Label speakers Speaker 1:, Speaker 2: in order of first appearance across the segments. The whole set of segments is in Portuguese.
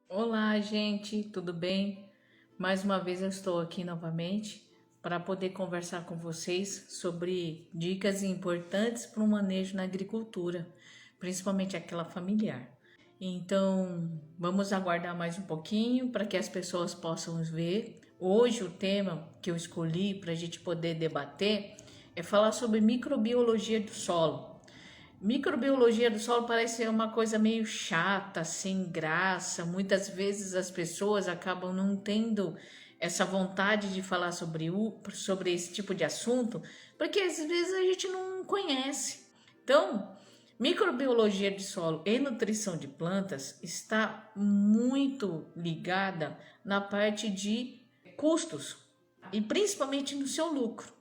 Speaker 1: Olá, gente, tudo bem? Mais uma vez eu estou aqui novamente para poder conversar com vocês sobre dicas importantes para o manejo na agricultura, principalmente aquela familiar. Então, vamos aguardar mais um pouquinho para que as pessoas possam ver. Hoje, o tema que eu escolhi para a gente poder debater é falar sobre microbiologia do solo. Microbiologia do solo parece ser uma coisa meio chata, sem graça. Muitas vezes as pessoas acabam não tendo essa vontade de falar sobre esse tipo de assunto, porque às vezes a gente não conhece. Então, microbiologia de solo e nutrição de plantas está muito ligada na parte de custos e principalmente no seu lucro.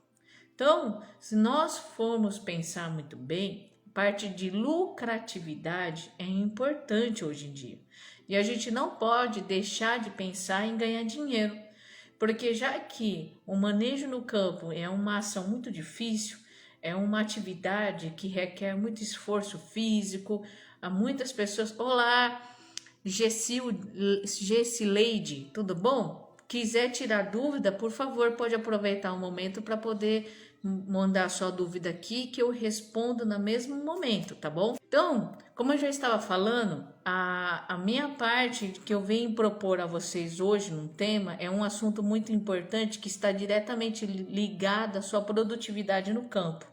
Speaker 1: Então, se nós formos pensar muito bem, parte de lucratividade é importante hoje em dia. E a gente não pode deixar de pensar em ganhar dinheiro, porque já que o manejo no campo é uma ação muito difícil, é uma atividade que requer muito esforço físico, há muitas pessoas. Olá, Gessileide, tudo bom? Quiser tirar dúvida, por favor, pode aproveitar o momento para poder mandar sua dúvida aqui que eu respondo no mesmo momento, tá bom? Então, como eu já estava falando, a minha parte que eu venho propor a vocês hoje num tema é um assunto muito importante que está diretamente ligado à sua produtividade no campo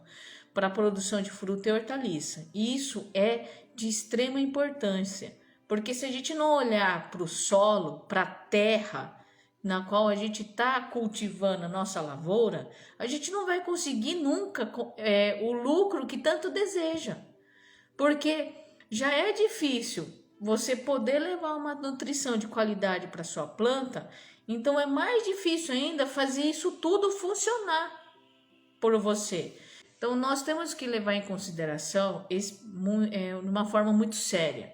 Speaker 1: para a produção de fruta e hortaliça. E isso é de extrema importância, porque se a gente não olhar para o solo, para a terra na qual a gente está cultivando a nossa lavoura, a gente não vai conseguir nunca o lucro que tanto deseja, porque já é difícil você poder levar uma nutrição de qualidade para sua planta, então é mais difícil ainda fazer isso tudo funcionar por você. Então nós temos que levar em consideração de uma forma muito séria.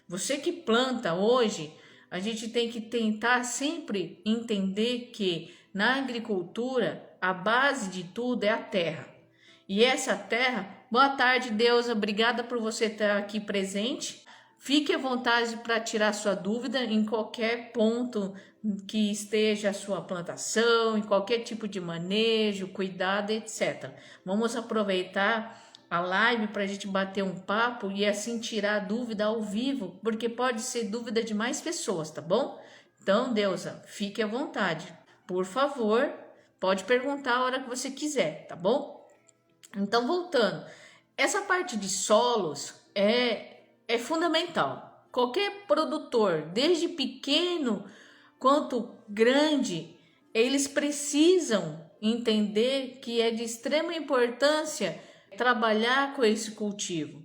Speaker 1: Você que planta hoje, a gente tem que tentar sempre entender que na agricultura a base de tudo é a terra. E essa terra, boa tarde, Deusa, obrigada por você estar aqui presente. Fique à vontade para tirar sua dúvida em qualquer ponto que esteja a sua plantação, em qualquer tipo de manejo, cuidado, etc. Vamos aproveitar a live para a gente bater um papo e assim tirar a dúvida ao vivo, porque pode ser dúvida de mais pessoas, tá bom? Então, Deusa, fique à vontade. Por favor, pode perguntar a hora que você quiser, tá bom? Então, voltando, essa parte de solos é fundamental. Qualquer produtor, desde pequeno quanto grande, eles precisam entender que é de extrema importância trabalhar com esse cultivo.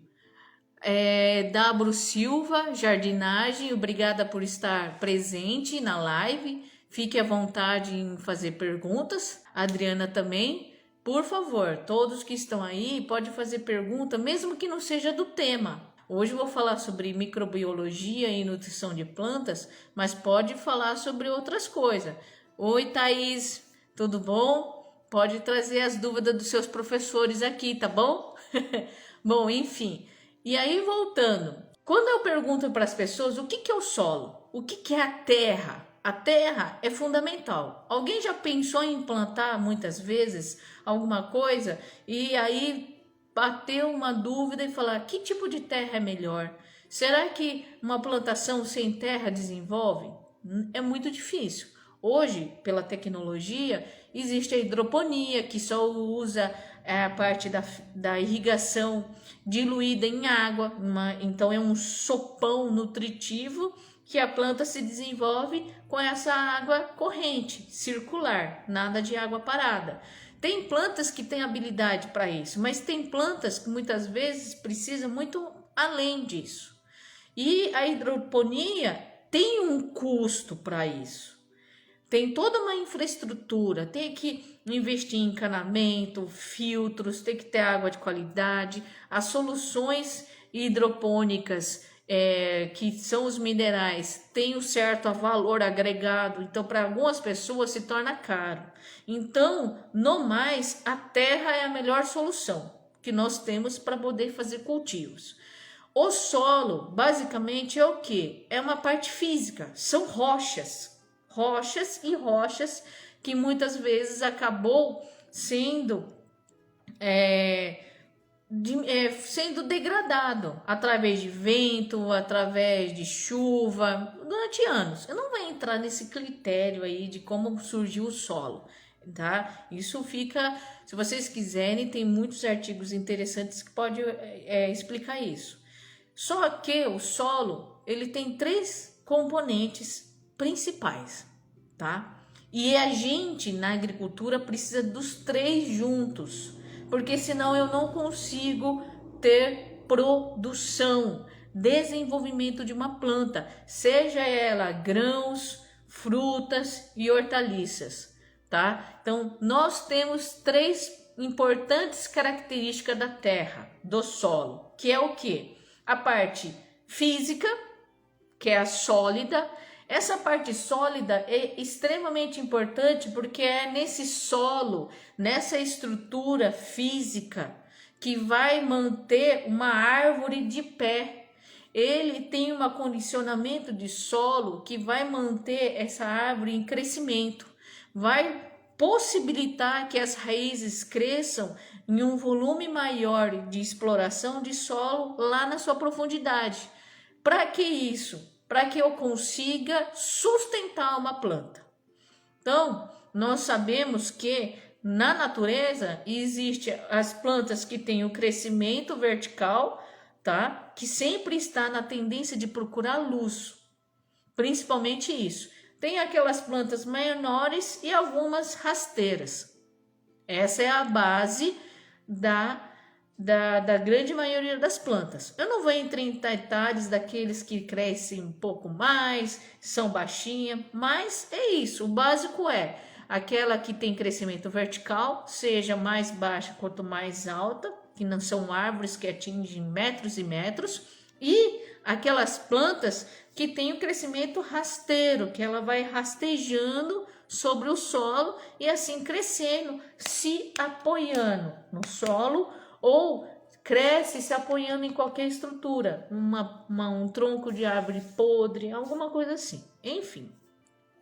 Speaker 1: Dabro Silva, jardinagem, obrigada por estar presente na live. Fique à vontade em fazer perguntas. Adriana também. Por favor, todos que estão aí podem fazer pergunta, mesmo que não seja do tema. Hoje eu vou falar sobre microbiologia e nutrição de plantas, mas pode falar sobre outras coisas. Oi, Thaís, tudo bom? Pode trazer as dúvidas dos seus professores aqui, tá bom? Bom, enfim. E aí, voltando, quando eu pergunto para as pessoas o que é o solo, o que é a terra? A terra é fundamental. Alguém já pensou em plantar muitas vezes alguma coisa e aí bateu uma dúvida e falar que tipo de terra é melhor? Será que uma plantação sem terra desenvolve? É muito difícil. Hoje, pela tecnologia, existe a hidroponia, que só usa a parte da irrigação diluída em água, então é um sopão nutritivo que a planta se desenvolve com essa água corrente, circular, nada de água parada. Tem plantas que têm habilidade para isso, mas tem plantas que muitas vezes precisam muito além disso. E a hidroponia tem um custo para isso. Tem toda uma infraestrutura, tem que investir em encanamento, filtros, tem que ter água de qualidade, as soluções hidropônicas, que são os minerais, têm um certo valor agregado, então para algumas pessoas se torna caro. Então, no mais, a terra é a melhor solução que nós temos para poder fazer cultivos. O solo, basicamente, é o quê? É uma parte física, são rochas. Rochas e rochas que muitas vezes acabou sendo, sendo degradado através de vento, através de chuva, durante anos. Eu não vou entrar nesse critério aí de como surgiu o solo, tá? Isso fica, se vocês quiserem, tem muitos artigos interessantes que podem explicar isso. Só que o solo, ele tem 3 componentes principais, tá? E a gente na agricultura precisa dos 3 juntos, porque senão eu não consigo ter produção, desenvolvimento de uma planta, seja ela grãos, frutas e hortaliças, tá? Então, nós temos 3 importantes características da terra, do solo, que é o quê? A parte física, que é a sólida. Essa parte sólida é extremamente importante porque é nesse solo, nessa estrutura física, que vai manter uma árvore de pé. Ele tem um condicionamento de solo que vai manter essa árvore em crescimento, vai possibilitar que as raízes cresçam em um volume maior de exploração de solo lá na sua profundidade. Para que isso? Para que eu consiga sustentar uma planta. Então, nós sabemos que na natureza existem as plantas que têm o crescimento vertical, tá? Que sempre está na tendência de procurar luz, principalmente isso. Tem aquelas plantas menores e algumas rasteiras. Essa é a base da grande maioria das plantas. Eu não vou entrar em detalhes daqueles que crescem um pouco mais, são baixinhas, mas é isso. O básico é aquela que tem crescimento vertical, seja mais baixa quanto mais alta, que não são árvores que atingem metros e metros, e aquelas plantas que têm o crescimento rasteiro, que ela vai rastejando sobre o solo e assim crescendo, se apoiando no solo ou cresce se apoiando em qualquer estrutura, um tronco de árvore podre, alguma coisa assim. Enfim,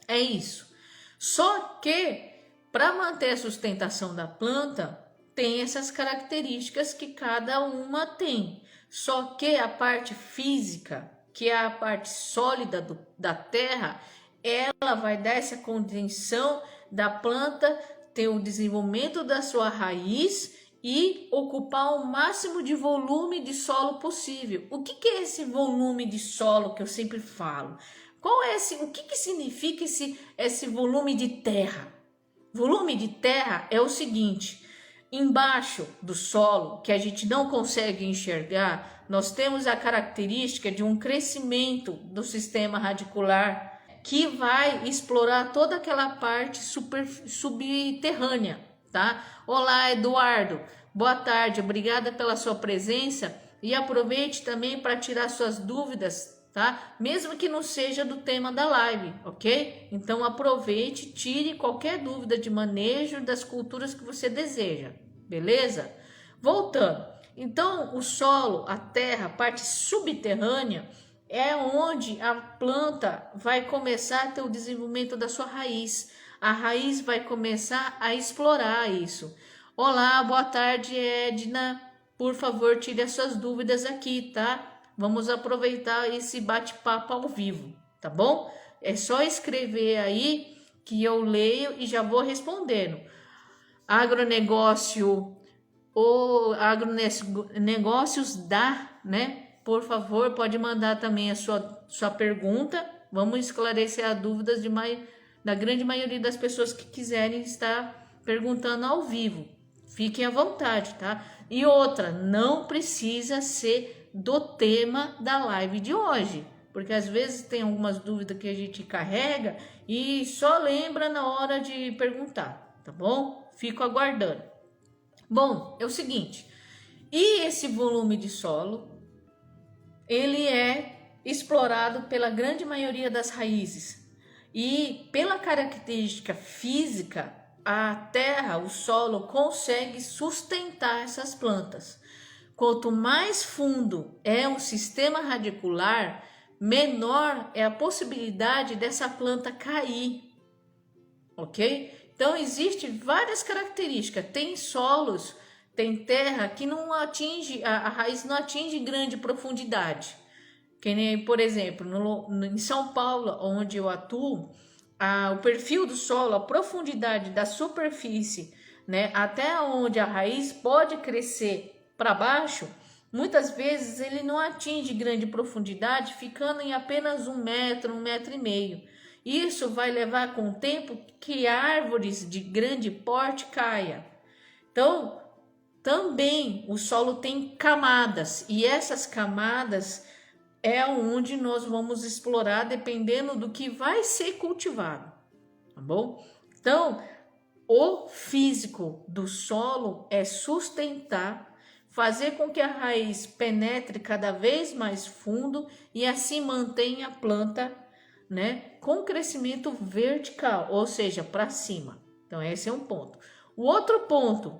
Speaker 1: é isso. Só que para manter a sustentação da planta, tem essas características que cada uma tem. Só que a parte física, que é a parte sólida da terra, ela vai dar essa condição da planta ter o desenvolvimento da sua raiz e ocupar o máximo de volume de solo possível. O que é esse volume de solo que eu sempre falo? Qual é o que significa esse volume de terra? Volume de terra é o seguinte: embaixo do solo, que a gente não consegue enxergar, nós temos a característica de um crescimento do sistema radicular que vai explorar toda aquela parte subterrânea, tá? Olá, Eduardo. Boa tarde, obrigada pela sua presença e aproveite também para tirar suas dúvidas, tá? Mesmo que não seja do tema da live, ok? Então aproveite, tire qualquer dúvida de manejo das culturas que você deseja, beleza? Voltando. Então, o solo, a terra, a parte subterrânea, é onde a planta vai começar a ter o desenvolvimento da sua raiz. A raiz vai começar a explorar isso. Olá, boa tarde, Edna. Por favor, tire as suas dúvidas aqui, tá? Vamos aproveitar esse bate-papo ao vivo, tá bom? É só escrever aí que eu leio e já vou respondendo. Agronegócio ou agronegócios né? Por favor, pode mandar também a sua pergunta. Vamos esclarecer as dúvidas da grande maioria das pessoas que quiserem estar perguntando ao vivo. Fiquem à vontade, tá? E outra, não precisa ser do tema da live de hoje, porque às vezes tem algumas dúvidas que a gente carrega e só lembra na hora de perguntar, tá bom? Fico aguardando. Bom, é o seguinte, e esse volume de solo, ele é explorado pela grande maioria das raízes e pela característica física, a terra, o solo consegue sustentar essas plantas. quanto mais fundo é um sistema radicular, menor é a possibilidade dessa planta cair, ok? Então, existem várias características. Tem solos, tem terra que não atinge, a raiz não atinge grande profundidade. Que nem, por exemplo, em São Paulo, onde eu atuo, o perfil do solo, a profundidade da superfície, né, até onde a raiz pode crescer para baixo, muitas vezes ele não atinge grande profundidade, ficando em apenas 1 metro, 1,5 metros. Isso vai levar com o tempo que árvores de grande porte caia. Então, também o solo tem camadas, e essas camadas é onde nós vamos explorar dependendo do que vai ser cultivado, tá bom? Então, o físico do solo é sustentar, fazer com que a raiz penetre cada vez mais fundo e assim mantenha a planta, né, com crescimento vertical, ou seja, para cima. Então, esse é um ponto. O outro ponto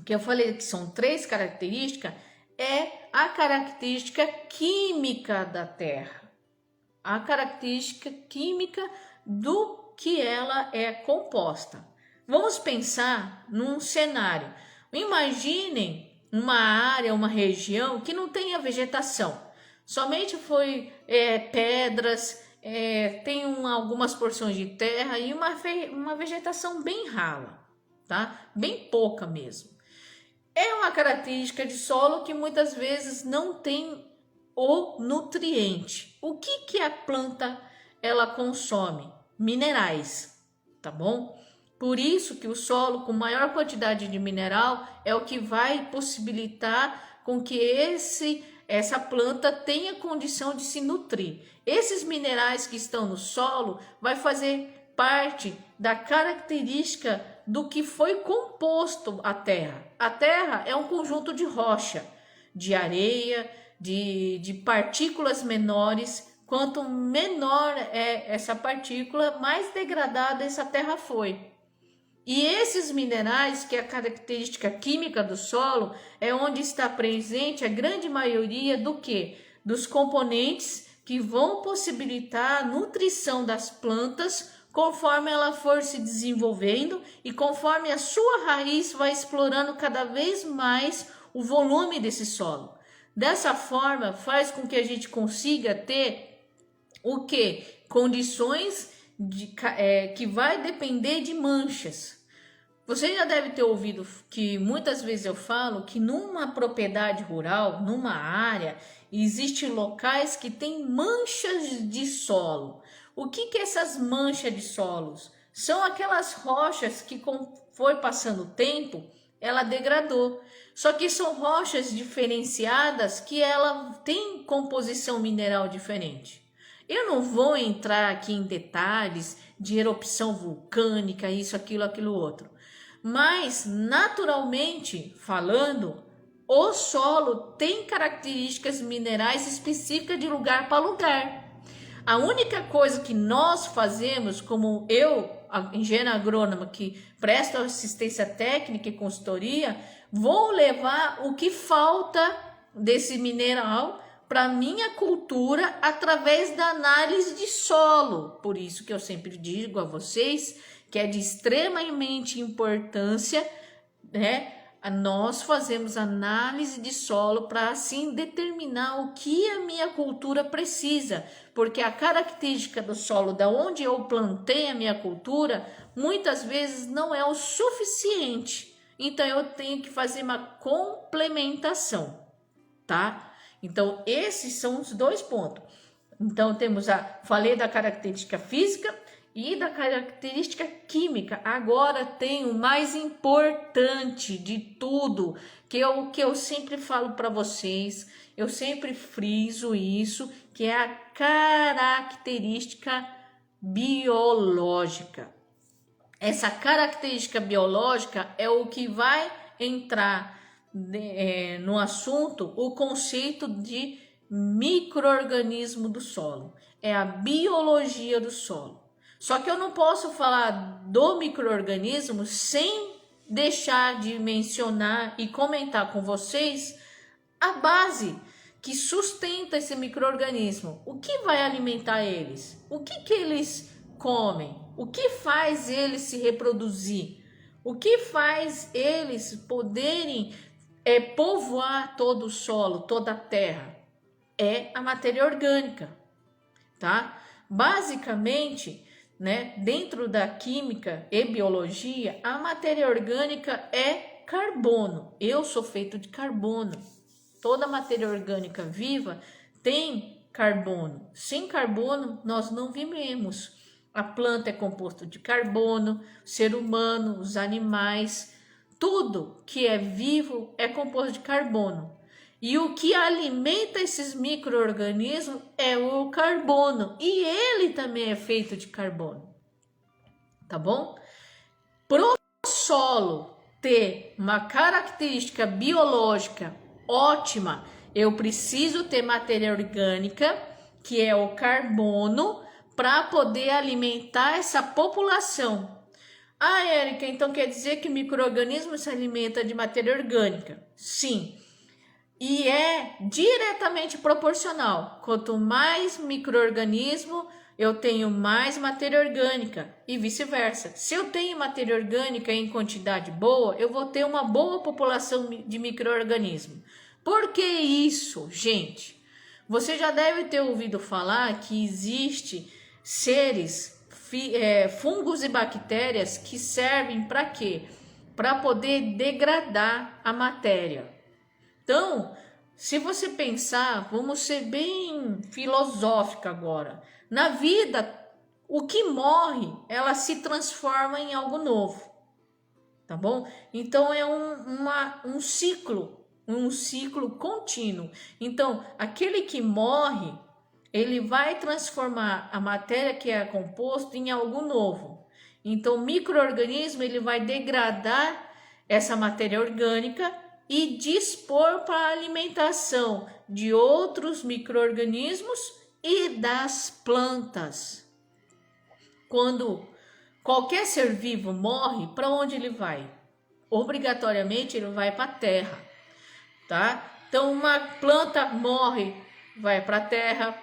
Speaker 1: que eu falei que são 3 características é a característica química da terra, a característica química do que ela é composta. Vamos pensar num cenário. Imaginem uma área, uma região que não tenha vegetação, somente foi pedras, tem algumas porções de terra e uma vegetação bem rala, tá? Bem pouca mesmo. É uma característica de solo que muitas vezes não tem o nutriente. O que a planta ela consome? Minerais, tá bom? Por isso que o solo com maior quantidade de mineral é o que vai possibilitar com que essa planta tenha condição de se nutrir. Esses minerais que estão no solo vai fazer parte da característica do que foi composto a terra. A terra é um conjunto de rocha, de areia, de partículas menores. Quanto menor é essa partícula, mais degradada essa terra foi. E esses minerais, que é a característica química do solo, é onde está presente a grande maioria do que? Dos componentes que vão possibilitar a nutrição das plantas conforme ela for se desenvolvendo e conforme a sua raiz vai explorando cada vez mais o volume desse solo. Dessa forma, faz com que a gente consiga ter o que? Condições que vai depender de manchas. Você já deve ter ouvido que muitas vezes eu falo que numa propriedade rural, numa área, existem locais que têm manchas de solo. O que essas manchas de solos? São aquelas rochas que foi passando o tempo, ela degradou. Só que são rochas diferenciadas que ela tem composição mineral diferente. Eu não vou entrar aqui em detalhes de erupção vulcânica, isso, aquilo, outro. Mas, naturalmente falando, o solo tem características minerais específicas de lugar para lugar. A única coisa que nós fazemos, como eu, a engenheira agrônoma que presta assistência técnica e consultoria, vou levar o que falta desse mineral para minha cultura através da análise de solo. Por isso que eu sempre digo a vocês que é de extremamente importância, né? Nós fazemos análise de solo para assim determinar o que a minha cultura precisa, porque a característica do solo da onde eu plantei a minha cultura muitas vezes não é o suficiente. Então eu tenho que fazer uma complementação, tá? Então esses são os 2 pontos. Então temos falei da característica física e da característica química. Agora tem o mais importante de tudo, que é o que eu sempre falo para vocês, eu sempre friso isso, que é a característica biológica. Essa característica biológica é o que vai entrar no assunto, o conceito de micro-organismo do solo. É a biologia do solo. Só que eu não posso falar do micro-organismo sem deixar de mencionar e comentar com vocês a base que sustenta esse micro-organismo. O que vai alimentar eles? O que eles comem? O que faz eles se reproduzir? O que faz eles poderem povoar todo o solo, toda a terra? É a matéria orgânica, tá? Basicamente, né, dentro da química e biologia, a matéria orgânica é carbono. Eu sou feito de carbono. Toda matéria orgânica viva tem carbono. Sem carbono, nós não vivemos. A planta é composto de carbono, o ser humano, os animais, tudo que é vivo é composto de carbono. E o que alimenta esses micro-organismos é o carbono. E ele também é feito de carbono. Tá bom? Pro solo ter uma característica biológica ótima, eu preciso ter matéria orgânica, que é o carbono, para poder alimentar essa população. Ah, Érica, então quer dizer que o micro-organismo se alimenta de matéria orgânica? Sim. E é diretamente proporcional. Quanto mais micro-organismo, eu tenho mais matéria orgânica e vice-versa. Se eu tenho matéria orgânica em quantidade boa, eu vou ter uma boa população de micro-organismo. Por que isso, gente? Você já deve ter ouvido falar que existe seres, fungos e bactérias que servem para quê? Para poder degradar a matéria. Então, se você pensar, vamos ser bem filosófica agora. Na vida, o que morre, ela se transforma em algo novo, tá bom? Então, é um ciclo contínuo. Então, aquele que morre, ele vai transformar a matéria que é composto em algo novo. Então, o micro-organismo, ele vai degradar essa matéria orgânica e dispor para a alimentação de outros micro-organismos e das plantas. Quando qualquer ser vivo morre, para onde ele vai? Obrigatoriamente ele vai para a terra, tá? Então uma planta morre, vai para a terra.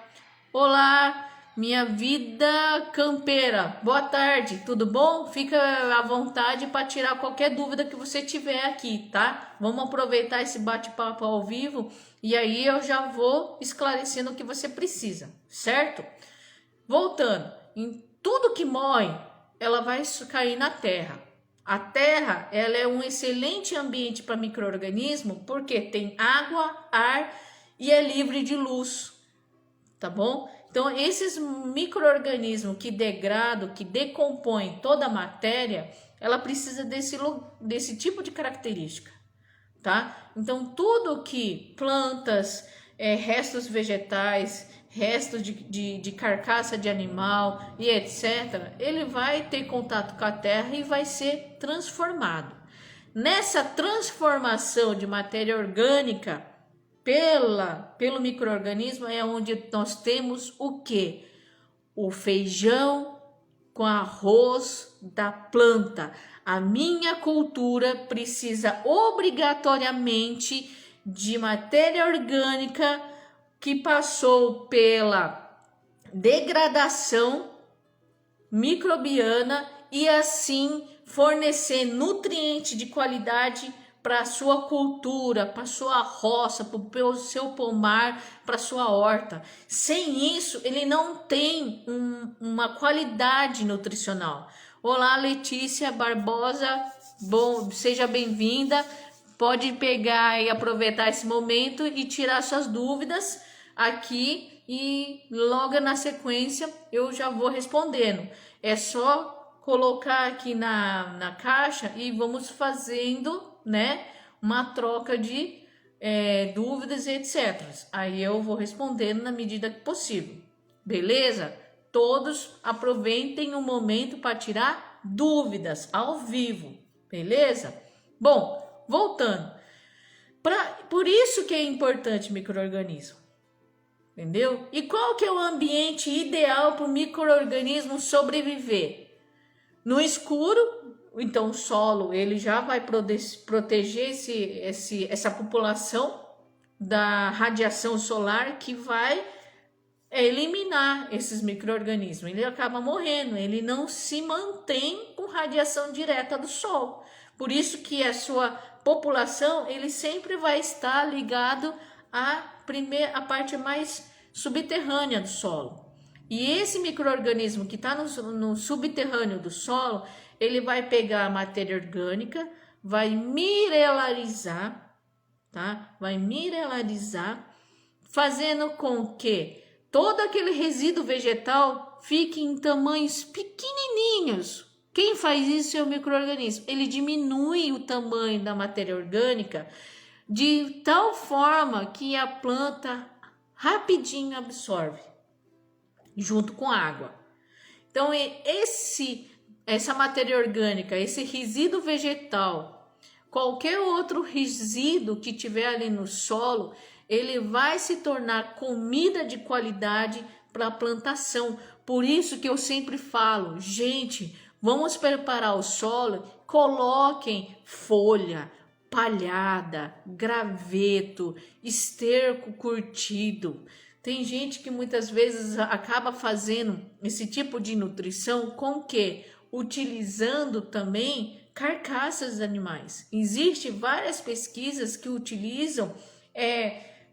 Speaker 1: Olá, minha vida campeira, boa tarde, tudo bom? Fica à vontade para tirar qualquer dúvida que você tiver aqui, tá? Vamos aproveitar esse bate-papo ao vivo e aí eu já vou esclarecendo o que você precisa, certo? Voltando, em tudo que morre, ela vai cair na terra. A terra, ela é um excelente ambiente para micro-organismo porque tem água, ar e é livre de luz, tá bom? Então, esses micro-organismos que degradam, que decompõem toda a matéria, ela precisa desse tipo de característica, tá? Então, tudo que plantas, restos vegetais, restos de carcaça de animal e etc., ele vai ter contato com a terra e vai ser transformado. Nessa transformação de matéria orgânica, pelo micro-organismo é onde nós temos o que? O feijão com arroz da planta. A minha cultura precisa obrigatoriamente de matéria orgânica que passou pela degradação microbiana e assim fornecer nutriente de qualidade para a sua cultura, para a sua roça, para o seu pomar, para a sua horta. Sem isso, ele não tem uma qualidade nutricional. Olá, Letícia Barbosa, bom, seja bem-vinda. Pode pegar e aproveitar esse momento e tirar suas dúvidas aqui e logo na sequência eu já vou respondendo. É só colocar aqui na caixa e vamos fazendo, né, uma troca de dúvidas e etc. Aí eu vou respondendo na medida que possível, beleza? Todos aproveitem o momento para tirar dúvidas ao vivo, beleza? Bom, voltando, por isso que é importante micro-organismo, entendeu? E qual que é o ambiente ideal para o micro-organismo sobreviver? No escuro, então o solo ele já vai proteger essa população, da radiação solar que vai eliminar esses micro-organismos. Ele acaba morrendo, ele não se mantém com radiação direta do sol. Por isso que a sua população, ele sempre vai estar ligado à parte mais subterrânea do solo. E esse micro-organismo que está no subterrâneo do solo, ele vai pegar a matéria orgânica, vai mineralizar, tá? Vai mineralizar, fazendo com que todo aquele resíduo vegetal fique em tamanhos pequenininhos. Quem faz isso é o micro-organismo. Ele diminui o tamanho da matéria orgânica de tal forma que a planta rapidinho absorve, junto com a água. Então, essa matéria orgânica, esse resíduo vegetal, qualquer outro resíduo que tiver ali no solo, ele vai se tornar comida de qualidade para a plantação. Por isso que eu sempre falo, gente, vamos preparar o solo, coloquem folha, palhada, graveto, esterco curtido. Tem gente que muitas vezes acaba fazendo esse tipo de nutrição com que? Utilizando também carcaças de animais. Existem várias pesquisas que utilizam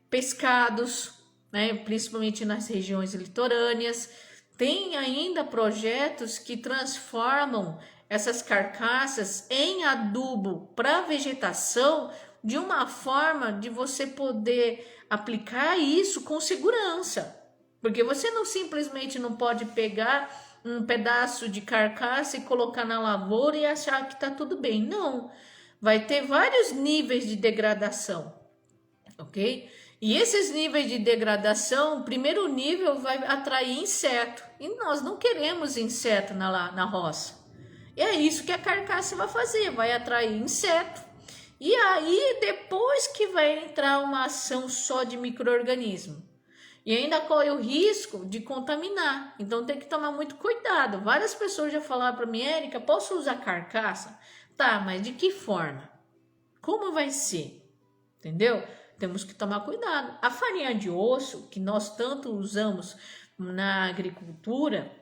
Speaker 1: pescados, né, principalmente nas regiões litorâneas. Tem ainda projetos que transformam essas carcaças em adubo para vegetação, de uma forma de você poder aplicar isso com segurança. Porque você não simplesmente não pode pegar um pedaço de carcaça e colocar na lavoura e achar que está tudo bem. Não, vai ter vários níveis de degradação, ok? E esses níveis de degradação, o primeiro nível vai atrair inseto. E nós não queremos inseto na roça. E é isso que a carcaça vai fazer, vai atrair inseto. E aí depois que vai entrar uma ação só de micro-organismo. E ainda corre o risco de contaminar. Então tem que tomar muito cuidado. Várias pessoas já falaram para mim, Érica, posso usar carcaça? Tá, mas de que forma? Como vai ser? Entendeu? Temos que tomar cuidado. A farinha de osso, que nós tanto usamos na agricultura,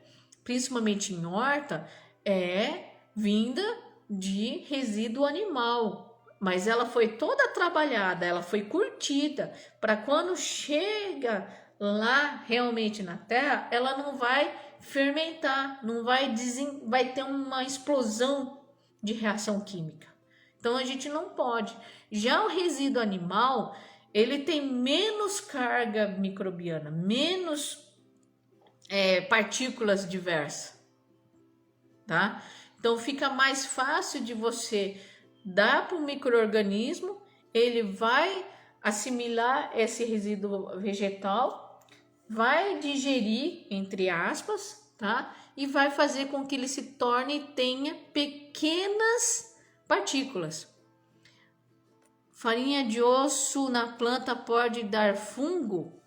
Speaker 1: principalmente em horta, é vinda de resíduo animal. Mas ela foi toda trabalhada, ela foi curtida, para quando chega lá realmente na terra, ela não vai fermentar, não vai ter uma explosão de reação química. Então a gente não pode. Já o resíduo animal, ele tem menos carga microbiana, menos partículas diversas, tá? Então fica mais fácil de você dar para o micro-organismo, ele vai assimilar esse resíduo vegetal, vai digerir, entre aspas, tá? E vai fazer com que ele se torne e tenha pequenas partículas. Farinha de osso na planta pode dar fungo?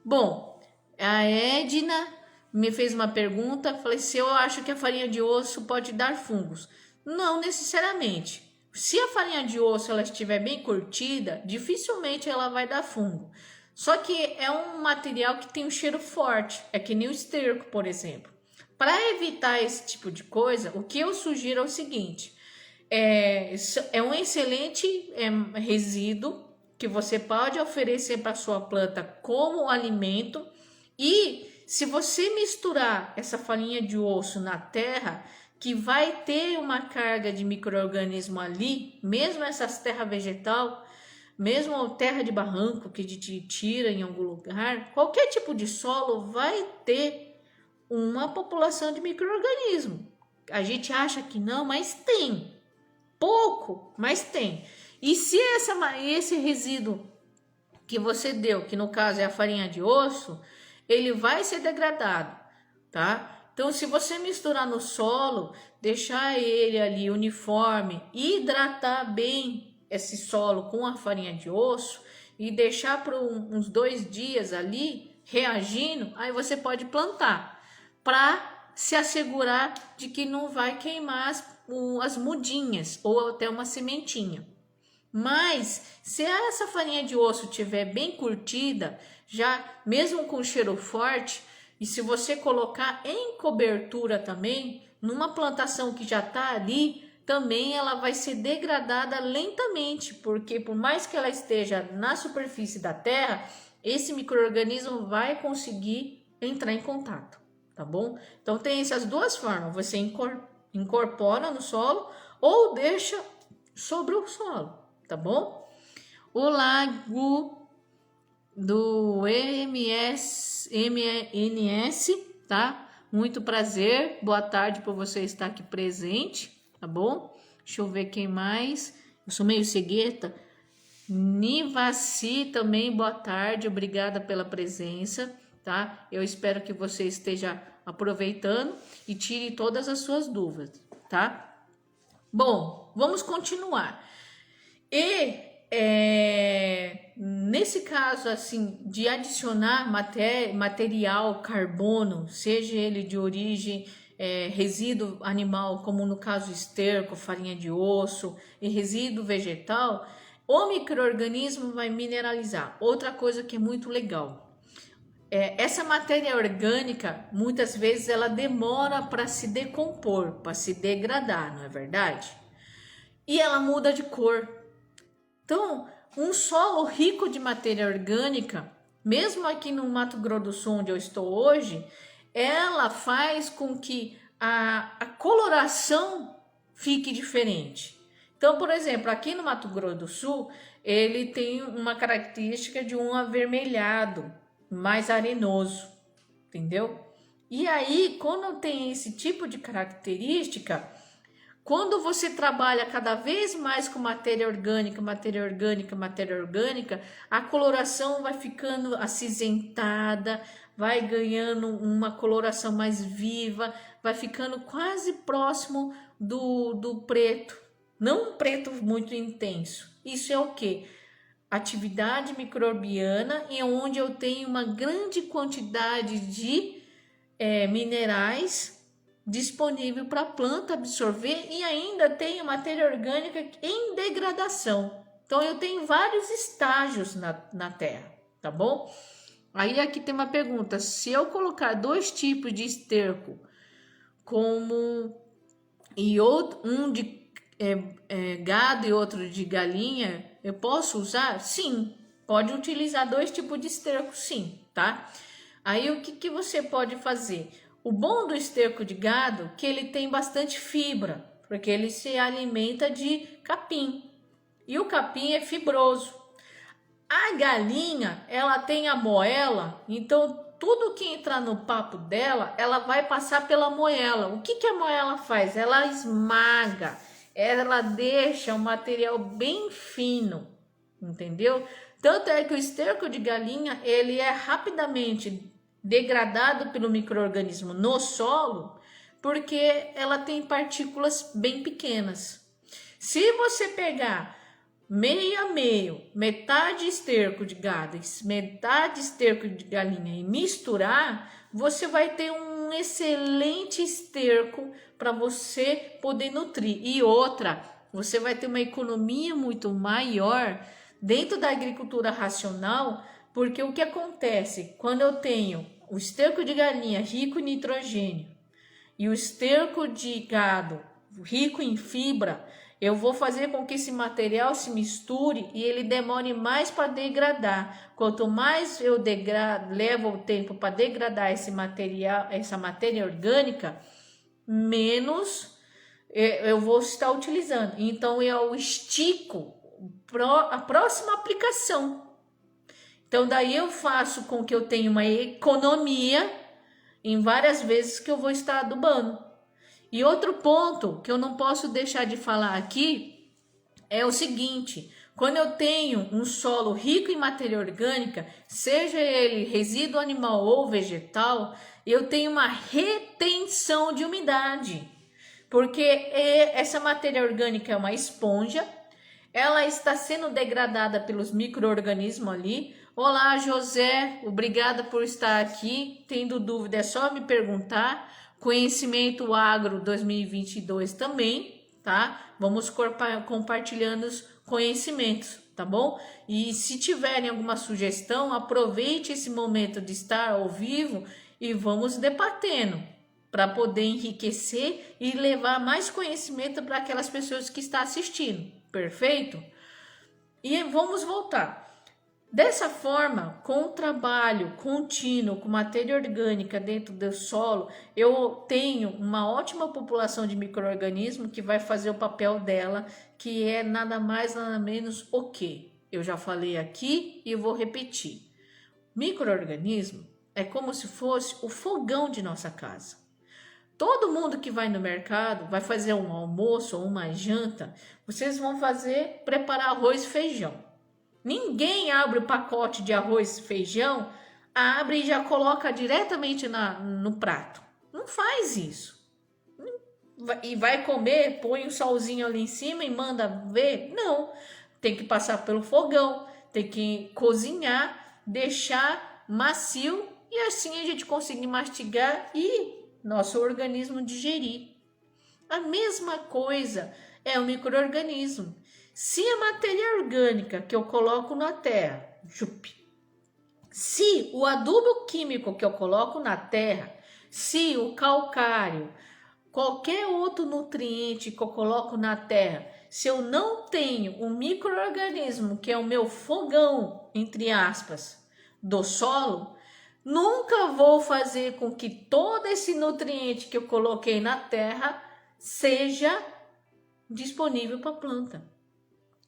Speaker 1: Bom, a Edna me fez uma pergunta, falei se eu acho que a farinha de osso pode dar fungos. Não necessariamente. Se a farinha de osso ela estiver bem curtida, dificilmente ela vai dar fungo. Só que é um material que tem um cheiro forte, é que nem o esterco, por exemplo. Para evitar esse tipo de coisa, o que eu sugiro é o seguinte: é um excelente resíduo que você pode oferecer para sua planta como alimento, e se você misturar essa farinha de osso na terra, que vai ter uma carga de micro-organismo ali, mesmo essas terras vegetal, mesmo a terra de barranco que te tira em algum lugar, qualquer tipo de solo vai ter uma população de micro-organismo. A gente acha que não, mas tem. Pouco, mas tem. E se esse resíduo que você deu, que no caso é a farinha de osso, ele vai ser degradado, tá? Então, se você misturar no solo, deixar ele ali uniforme, hidratar bem esse solo com a farinha de osso e deixar por uns 2 dias ali reagindo, aí você pode plantar para se assegurar de que não vai queimar as mudinhas ou até uma sementinha, Mas se essa farinha de osso tiver bem curtida, já mesmo com cheiro forte, e se você colocar em cobertura também, numa plantação que já está ali, também ela vai ser degradada lentamente, porque por mais que ela esteja na superfície da terra, esse micro-organismo vai conseguir entrar em contato, tá bom? Então tem essas duas formas, você incorpora no solo ou deixa sobre o solo, tá bom? O lago do MNS, tá? Muito prazer, boa tarde por você estar aqui presente, tá bom? Deixa eu ver quem mais. Eu sou meio cegueta. Nivaci também, boa tarde, obrigada pela presença, tá? Eu espero que você esteja aproveitando e tire todas as suas dúvidas, tá? Bom, vamos continuar. E nesse caso assim de adicionar material carbono, seja ele de origem resíduo animal, como no caso esterco, farinha de osso e resíduo vegetal, o micro-organismo vai mineralizar. Outra coisa que é muito legal, essa matéria orgânica muitas vezes ela demora para se decompor, para se degradar, não é verdade? E ela muda de cor. Então, um solo rico de matéria orgânica, mesmo aqui no Mato Grosso do Sul, onde eu estou hoje, ela faz com que a coloração fique diferente. Então, por exemplo, aqui no Mato Grosso do Sul, ele tem uma característica de um avermelhado, mais arenoso, entendeu? E aí, quando tem esse tipo de característica, quando você trabalha cada vez mais com matéria orgânica, a coloração vai ficando acinzentada, vai ganhando uma coloração mais viva, vai ficando quase próximo do preto, não um preto muito intenso. Isso é o que? Atividade microbiana, e onde eu tenho uma grande quantidade de minerais disponível para a planta absorver, e ainda tenho matéria orgânica em degradação. Então eu tenho vários estágios na terra, tá bom? Aí aqui tem uma pergunta: se eu colocar dois tipos de esterco, como e outro, um de gado e outro de galinha, eu posso usar? Sim, pode utilizar dois tipos de esterco, sim, tá? Aí o que você pode fazer? O bom do esterco de gado é que ele tem bastante fibra, porque ele se alimenta de capim. E o capim é fibroso. A galinha, ela tem a moela, então tudo que entrar no papo dela, ela vai passar pela moela. O que a moela faz? Ela esmaga, ela deixa o material bem fino, entendeu? Tanto é que o esterco de galinha, ele é rapidamente degradado pelo micro-organismo no solo, porque ela tem partículas bem pequenas. Se você pegar meio a meio, metade esterco de gado, metade esterco de galinha e misturar, você vai ter um excelente esterco para você poder nutrir. E outra, você vai ter uma economia muito maior dentro da agricultura racional, porque o que acontece quando eu tenho o esterco de galinha rico em nitrogênio e o esterco de gado rico em fibra, eu vou fazer com que esse material se misture e ele demore mais para degradar. Quanto mais eu levo o tempo para degradar esse material, essa matéria orgânica, menos eu vou estar utilizando. Então eu estico a próxima aplicação. Então daí eu faço com que eu tenha uma economia em várias vezes que eu vou estar adubando. E outro ponto que eu não posso deixar de falar aqui é o seguinte: quando eu tenho um solo rico em matéria orgânica, seja ele resíduo animal ou vegetal, eu tenho uma retenção de umidade, porque essa matéria orgânica é uma esponja, ela está sendo degradada pelos micro-organismos ali. Olá, José, obrigada por estar aqui. Tendo dúvida é só me perguntar. Conhecimento Agro 2022 também, tá? Vamos compartilhando conhecimentos, tá bom? E se tiverem alguma sugestão, aproveite esse momento de estar ao vivo e vamos debatendo para poder enriquecer e levar mais conhecimento para aquelas pessoas que estão assistindo, perfeito? E vamos voltar. Dessa forma, com o trabalho contínuo com matéria orgânica dentro do solo, eu tenho uma ótima população de micro-organismos que vai fazer o papel dela, que é nada mais, nada menos o que? Eu já falei aqui e eu vou repetir. Micro-organismo é como se fosse o fogão de nossa casa. Todo mundo que vai no mercado, vai fazer um almoço ou uma janta, vocês vão preparar arroz e feijão. Ninguém abre o pacote de arroz e feijão, abre e já coloca diretamente no prato. Não faz isso. E vai comer, põe o salzinho ali em cima e manda ver? Não. Tem que passar pelo fogão, tem que cozinhar, deixar macio e assim a gente consegue mastigar e nosso organismo digerir. A mesma coisa é o micro-organismo. Se a matéria orgânica que eu coloco na terra, se o adubo químico que eu coloco na terra, se o calcário, qualquer outro nutriente que eu coloco na terra, se eu não tenho um micro-organismo que é o meu fogão, entre aspas, do solo, nunca vou fazer com que todo esse nutriente que eu coloquei na terra seja disponível para a planta.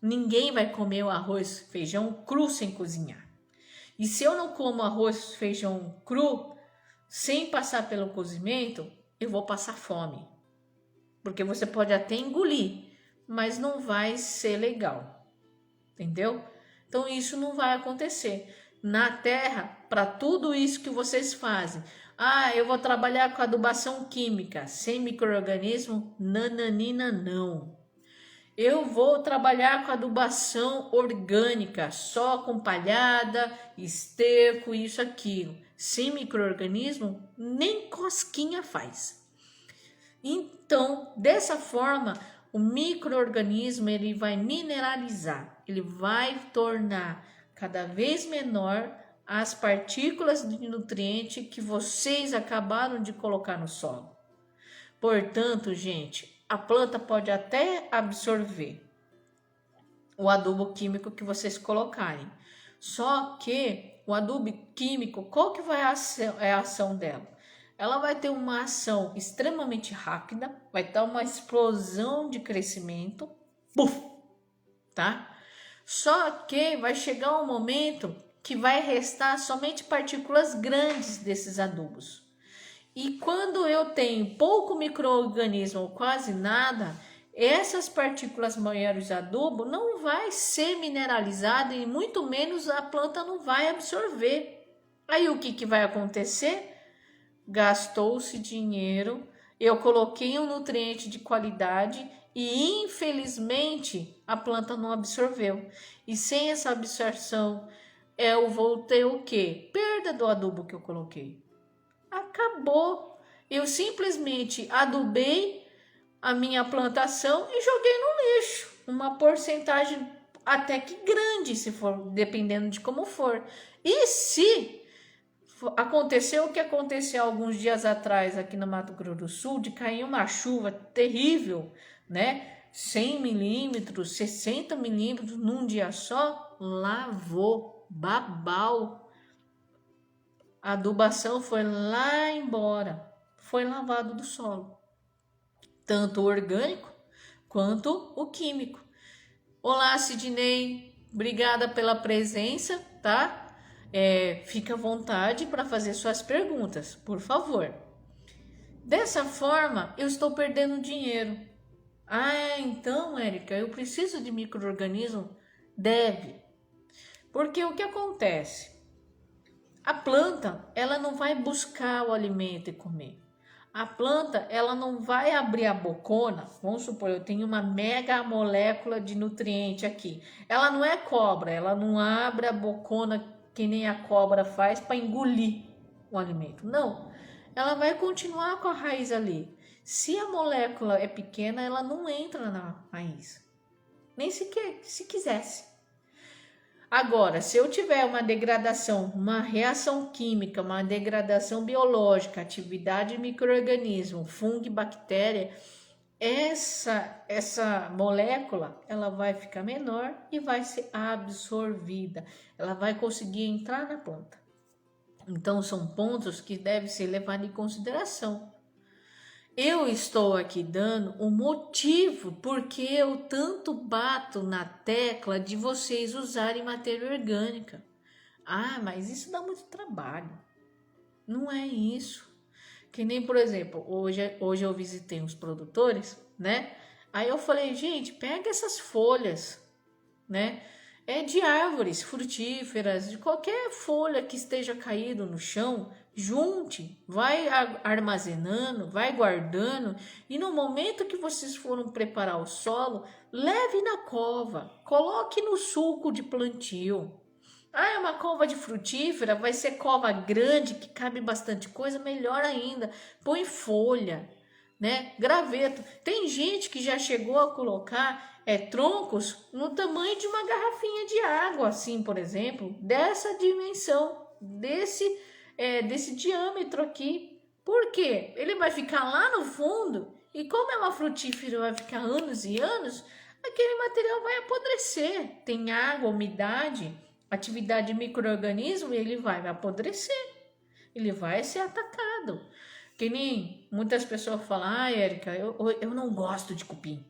Speaker 1: Ninguém vai comer o arroz e feijão cru sem cozinhar. E se eu não como arroz e feijão cru sem passar pelo cozimento, eu vou passar fome. Porque você pode até engolir, mas não vai ser legal. Entendeu? Então isso não vai acontecer. Na terra, para tudo isso que vocês fazem, eu vou trabalhar com adubação química, sem micro-organismo, nananina não. Eu vou trabalhar com adubação orgânica, só com palhada, esterco, isso, aquilo. Sem micro-organismo, nem cosquinha faz. Então, dessa forma, o micro-organismo ele vai mineralizar, ele vai tornar cada vez menor as partículas de nutriente que vocês acabaram de colocar no solo. Portanto, gente, a planta pode até absorver o adubo químico que vocês colocarem. Só que o adubo químico, qual que vai a ação dela? Ela vai ter uma ação extremamente rápida, vai dar uma explosão de crescimento, tá? Só que vai chegar um momento que vai restar somente partículas grandes desses adubos. E quando eu tenho pouco micro-organismo ou quase nada, essas partículas maiores de adubo não vai ser mineralizada e muito menos a planta não vai absorver. Aí o que vai acontecer? Gastou-se dinheiro, eu coloquei um nutriente de qualidade e infelizmente a planta não absorveu. E sem essa absorção, eu vou ter o quê? Perda do adubo que eu coloquei. Acabou. Eu simplesmente adubei a minha plantação e joguei no lixo. Uma porcentagem até que grande, se for, dependendo de como for. E se aconteceu o que aconteceu alguns dias atrás aqui no Mato Grosso do Sul, de cair uma chuva terrível, né? 100 milímetros, 60 milímetros num dia só, lavou, babau. A adubação foi lá embora, foi lavado do solo, tanto o orgânico quanto o químico. Olá, Sidney, obrigada pela presença, tá? Fica à vontade para fazer suas perguntas, por favor. Dessa forma, eu estou perdendo dinheiro. Então, Érica, eu preciso de micro-organismo? Deve. Porque o que acontece? A planta, ela não vai buscar o alimento e comer. A planta, ela não vai abrir a bocona. Vamos supor, eu tenho uma mega molécula de nutriente aqui. Ela não é cobra, ela não abre a bocona que nem a cobra faz para engolir o alimento. Não, ela vai continuar com a raiz ali. Se a molécula é pequena, ela não entra na raiz. nem sequer se quisesse. Agora, se eu tiver uma degradação, uma reação química, uma degradação biológica, atividade de micro-organismo, fungo e bactéria, essa molécula ela vai ficar menor e vai ser absorvida. Ela vai conseguir entrar na planta. Então, são pontos que devem ser levados em consideração. Eu estou aqui dando o motivo porque eu tanto bato na tecla de vocês usarem matéria orgânica. Ah, mas isso dá muito trabalho. Não é isso. Que nem, por exemplo, hoje eu visitei uns produtores, né? Aí eu falei, gente, pega essas folhas, né? De árvores frutíferas, de qualquer folha que esteja caído no chão, junte, vai armazenando, vai guardando, e no momento que vocês foram preparar o solo, leve na cova, coloque no sulco de plantio. Ah, é uma cova de frutífera, vai ser cova grande, que cabe bastante coisa, melhor ainda, põe folha, né? Graveto. Tem gente que já chegou a colocar troncos no tamanho de uma garrafinha de água, assim, por exemplo, dessa dimensão, desse diâmetro aqui. Por quê? Ele vai ficar lá no fundo e como é uma frutífera, vai ficar anos e anos, aquele material vai apodrecer. Tem água, umidade, atividade de micro-organismo e ele vai apodrecer. Ele vai ser atacado. Que nem muitas pessoas falam, Érica, eu não gosto de cupim.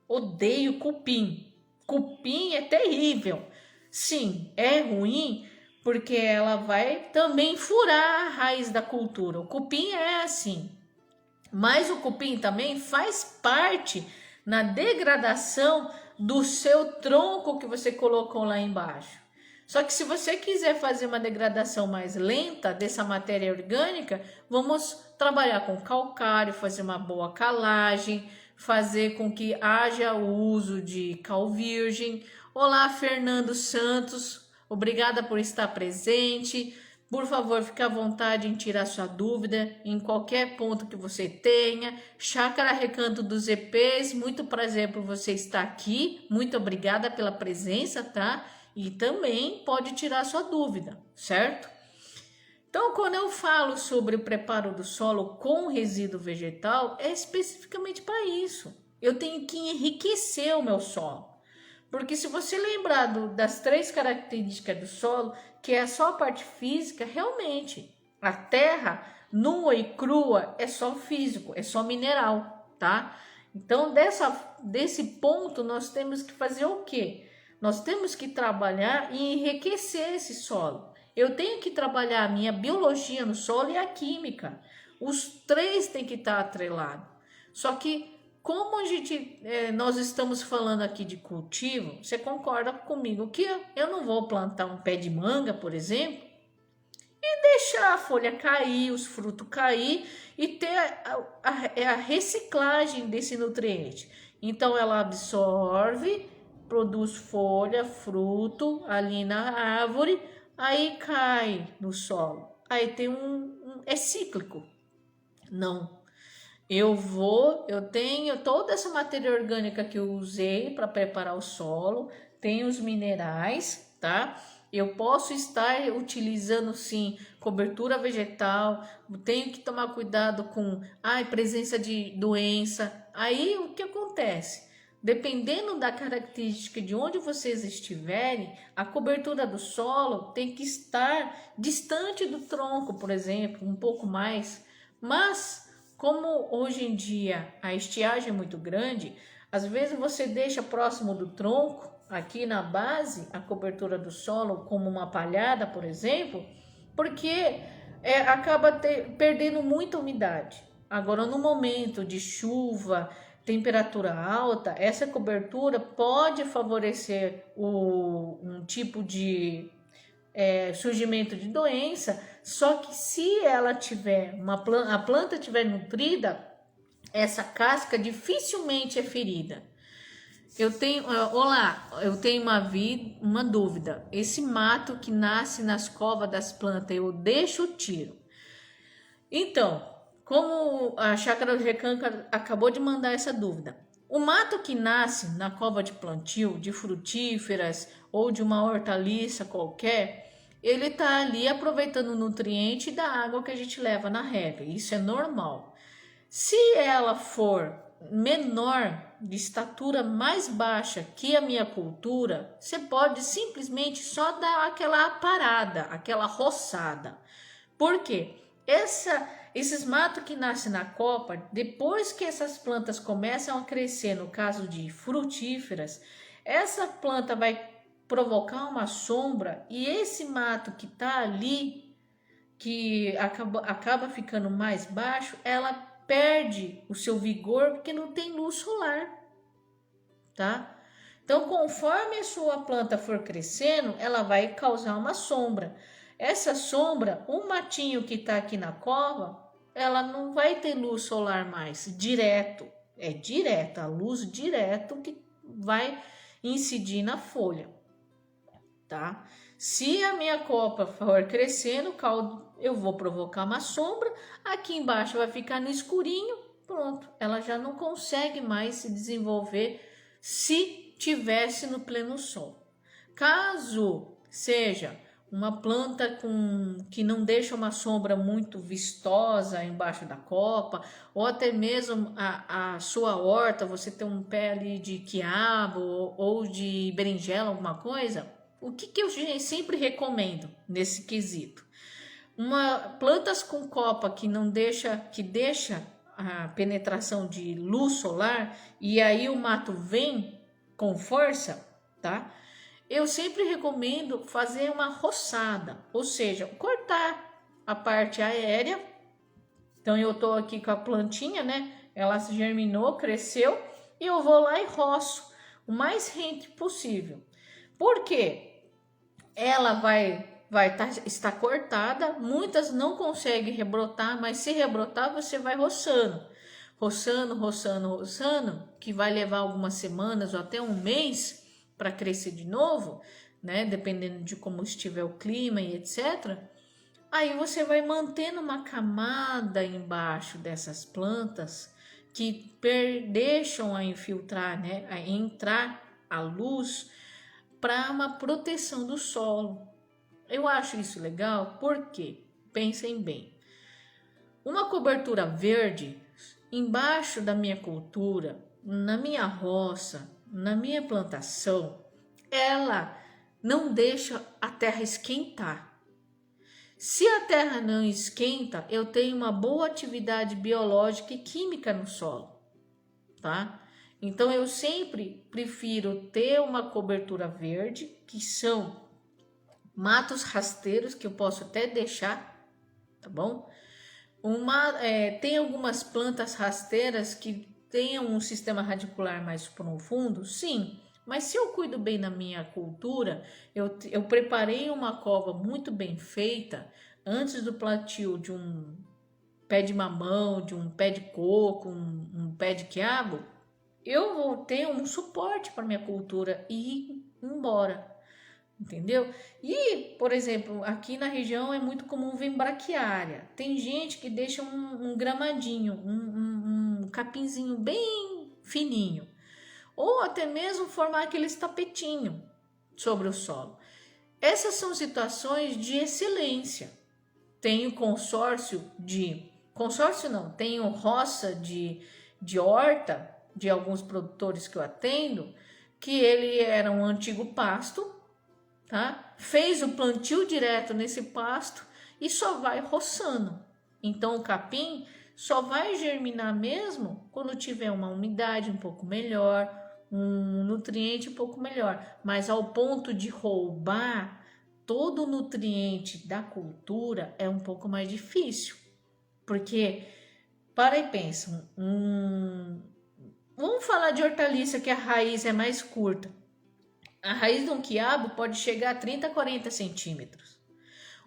Speaker 1: Odeio cupim. Cupim é terrível. Sim, é ruim porque ela vai também furar a raiz da cultura. O cupim é assim. Mas o cupim também faz parte na degradação do seu tronco que você colocou lá embaixo. Só que se você quiser fazer uma degradação mais lenta dessa matéria orgânica, vamos trabalhar com calcário, fazer uma boa calagem, fazer com que haja o uso de cal virgem. Olá, Fernando Santos, obrigada por estar presente. Por favor, fique à vontade em tirar sua dúvida em qualquer ponto que você tenha. Chácara Recanto dos EPs, muito prazer por você estar aqui. Muito obrigada pela presença, tá? E também pode tirar sua dúvida, certo? Então, quando eu falo sobre o preparo do solo com resíduo vegetal, é especificamente para isso. Eu tenho que enriquecer o meu solo. Porque se você lembrar das 3 características do solo, que é só a parte física, realmente, a terra nua e crua é só físico, é só mineral, tá? Então, desse ponto, nós temos que fazer o quê? Nós temos que trabalhar e enriquecer esse solo. Eu tenho que trabalhar a minha biologia no solo e a química. Os 3 têm que estar atrelados. Só que, como nós estamos falando aqui de cultivo, você concorda comigo que eu não vou plantar um pé de manga, por exemplo, e deixar a folha cair, os frutos cair e ter a reciclagem desse nutriente. Então, ela absorve, produz folha, fruto ali na árvore, aí cai no solo. Aí tem é cíclico. Não. Eu tenho toda essa matéria orgânica que eu usei para preparar o solo, tenho os minerais, tá? Eu posso estar utilizando sim cobertura vegetal, tenho que tomar cuidado com presença de doença. Aí o que acontece? Dependendo da característica de onde vocês estiverem, a cobertura do solo tem que estar distante do tronco, por exemplo, um pouco mais. Mas, como hoje em dia a estiagem é muito grande, às vezes você deixa próximo do tronco, aqui na base, a cobertura do solo, como uma palhada, por exemplo, porque acaba perdendo muita umidade. Agora, no momento de chuva, temperatura alta, essa cobertura pode favorecer um tipo de surgimento de doença, só que se ela tiver a planta tiver nutrida, essa casca dificilmente é ferida. Eu tenho uma dúvida. Esse mato que nasce nas covas das plantas, eu deixo o tiro? Então, como a Chácara do Recanto acabou de mandar essa dúvida, O mato que nasce na cova de plantio, de frutíferas ou de uma hortaliça qualquer, ele está ali aproveitando o nutriente da água que a gente leva na rega. Isso é normal. Se ela for menor, de estatura mais baixa que a minha cultura, você pode simplesmente só dar aquela parada, aquela roçada. Por quê? Esses matos que nascem na copa, depois que essas plantas começam a crescer, no caso de frutíferas, essa planta vai provocar uma sombra e esse mato que está ali, que acaba ficando mais baixo, ela perde o seu vigor porque não tem luz solar, tá? Então, conforme a sua planta for crescendo, ela vai causar uma sombra. Essa sombra, o matinho que está aqui na cova, ela não vai ter luz solar mais, direto. É direta, a luz direto que vai incidir na folha, tá? Se a minha copa for crescendo, eu vou provocar uma sombra, aqui embaixo vai ficar no escurinho, pronto. Ela já não consegue mais se desenvolver se tivesse no pleno sol. Caso seja uma planta que não deixa uma sombra muito vistosa embaixo da copa, ou até mesmo a sua horta, você tem um pé ali de quiabo ou de berinjela, alguma coisa, o que eu sempre recomendo nesse quesito? Plantas com copa que deixa a penetração de luz solar e aí o mato vem com força, tá? Eu sempre recomendo fazer uma roçada, ou seja, cortar a parte aérea. Então eu tô aqui com a plantinha, né? Ela germinou, cresceu e eu vou lá e roço o mais rente possível. Por quê? Ela estar cortada, muitas não conseguem rebrotar, mas se rebrotar você vai roçando, que vai levar algumas semanas ou até um mês para crescer de novo, né? Dependendo de como estiver o clima e etc. Aí você vai mantendo uma camada embaixo dessas plantas que deixam a infiltrar, né? A entrar a luz para uma proteção do solo. Eu acho isso legal porque, pensem bem, uma cobertura verde embaixo da minha cultura, na minha roça, na minha plantação, ela não deixa a terra esquentar. Se a terra não esquenta, eu tenho uma boa atividade biológica e química no solo, tá? Então eu sempre prefiro ter uma cobertura verde, que são matos rasteiros que eu posso até deixar, tá bom? Tem algumas plantas rasteiras que tenham um sistema radicular mais profundo, sim, mas se eu cuido bem da minha cultura, eu preparei uma cova muito bem feita antes do plantio de um pé de mamão, de um pé de coco, um pé de quiabo, eu vou ter um suporte para minha cultura ir embora. Entendeu? E, por exemplo, aqui na região é muito comum ver braquiária. Tem gente que deixa um gramadinho, um capinzinho bem fininho. Ou até mesmo formar aqueles tapetinho sobre o solo. Essas são situações de excelência. Tenho tenho roça de horta de alguns produtores que eu atendo, que ele era um antigo pasto, tá? Fez o plantio direto nesse pasto e só vai roçando. Então o capim só vai germinar mesmo quando tiver uma umidade um pouco melhor, um nutriente um pouco melhor, mas ao ponto de roubar todo o nutriente da cultura é um pouco mais difícil. Porque, para e pensa, vamos falar de hortaliça que a raiz é mais curta. A raiz de um quiabo pode chegar a 30, 40 centímetros.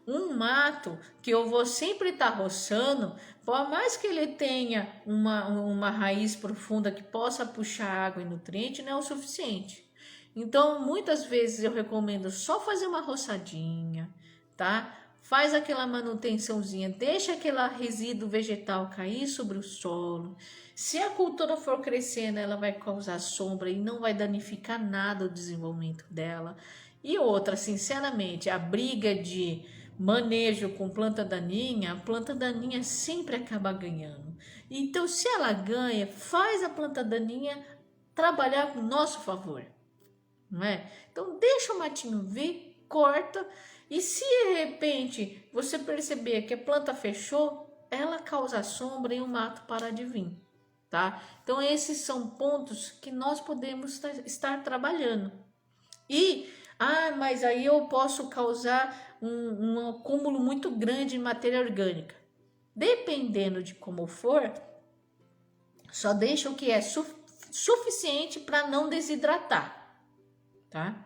Speaker 1: Um mato que eu vou sempre estar roçando, por mais que ele tenha uma raiz profunda que possa puxar água e nutriente, não é o suficiente. Então, muitas vezes eu recomendo só fazer uma roçadinha, tá? faz aquela manutençãozinha, deixa aquele resíduo vegetal cair sobre o solo. Se a cultura for crescendo, ela vai causar sombra e não vai danificar nada o desenvolvimento dela. E outra, sinceramente, a briga de manejo com planta daninha, a planta daninha sempre acaba ganhando. Então, se ela ganha, faz a planta daninha trabalhar com nosso favor, não é? Então, deixa o matinho vir, corta, e se de repente você perceber que a planta fechou, ela causa sombra e o mato para de vir, tá? Então, esses são pontos que nós podemos estar trabalhando. Mas aí eu posso causar um acúmulo muito grande de matéria orgânica. Dependendo de como for, só deixa o que é suficiente para não desidratar, tá?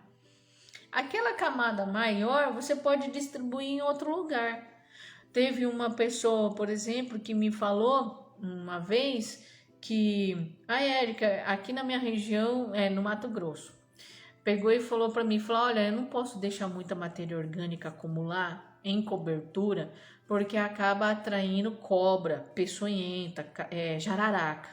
Speaker 1: Aquela camada maior você pode distribuir em outro lugar. Teve uma pessoa, por exemplo, que me falou uma vez que Érica, aqui na minha região, no Mato Grosso, pegou e falou para mim, olha, eu não posso deixar muita matéria orgânica acumular em cobertura, porque acaba atraindo cobra, peçonhenta, jararaca.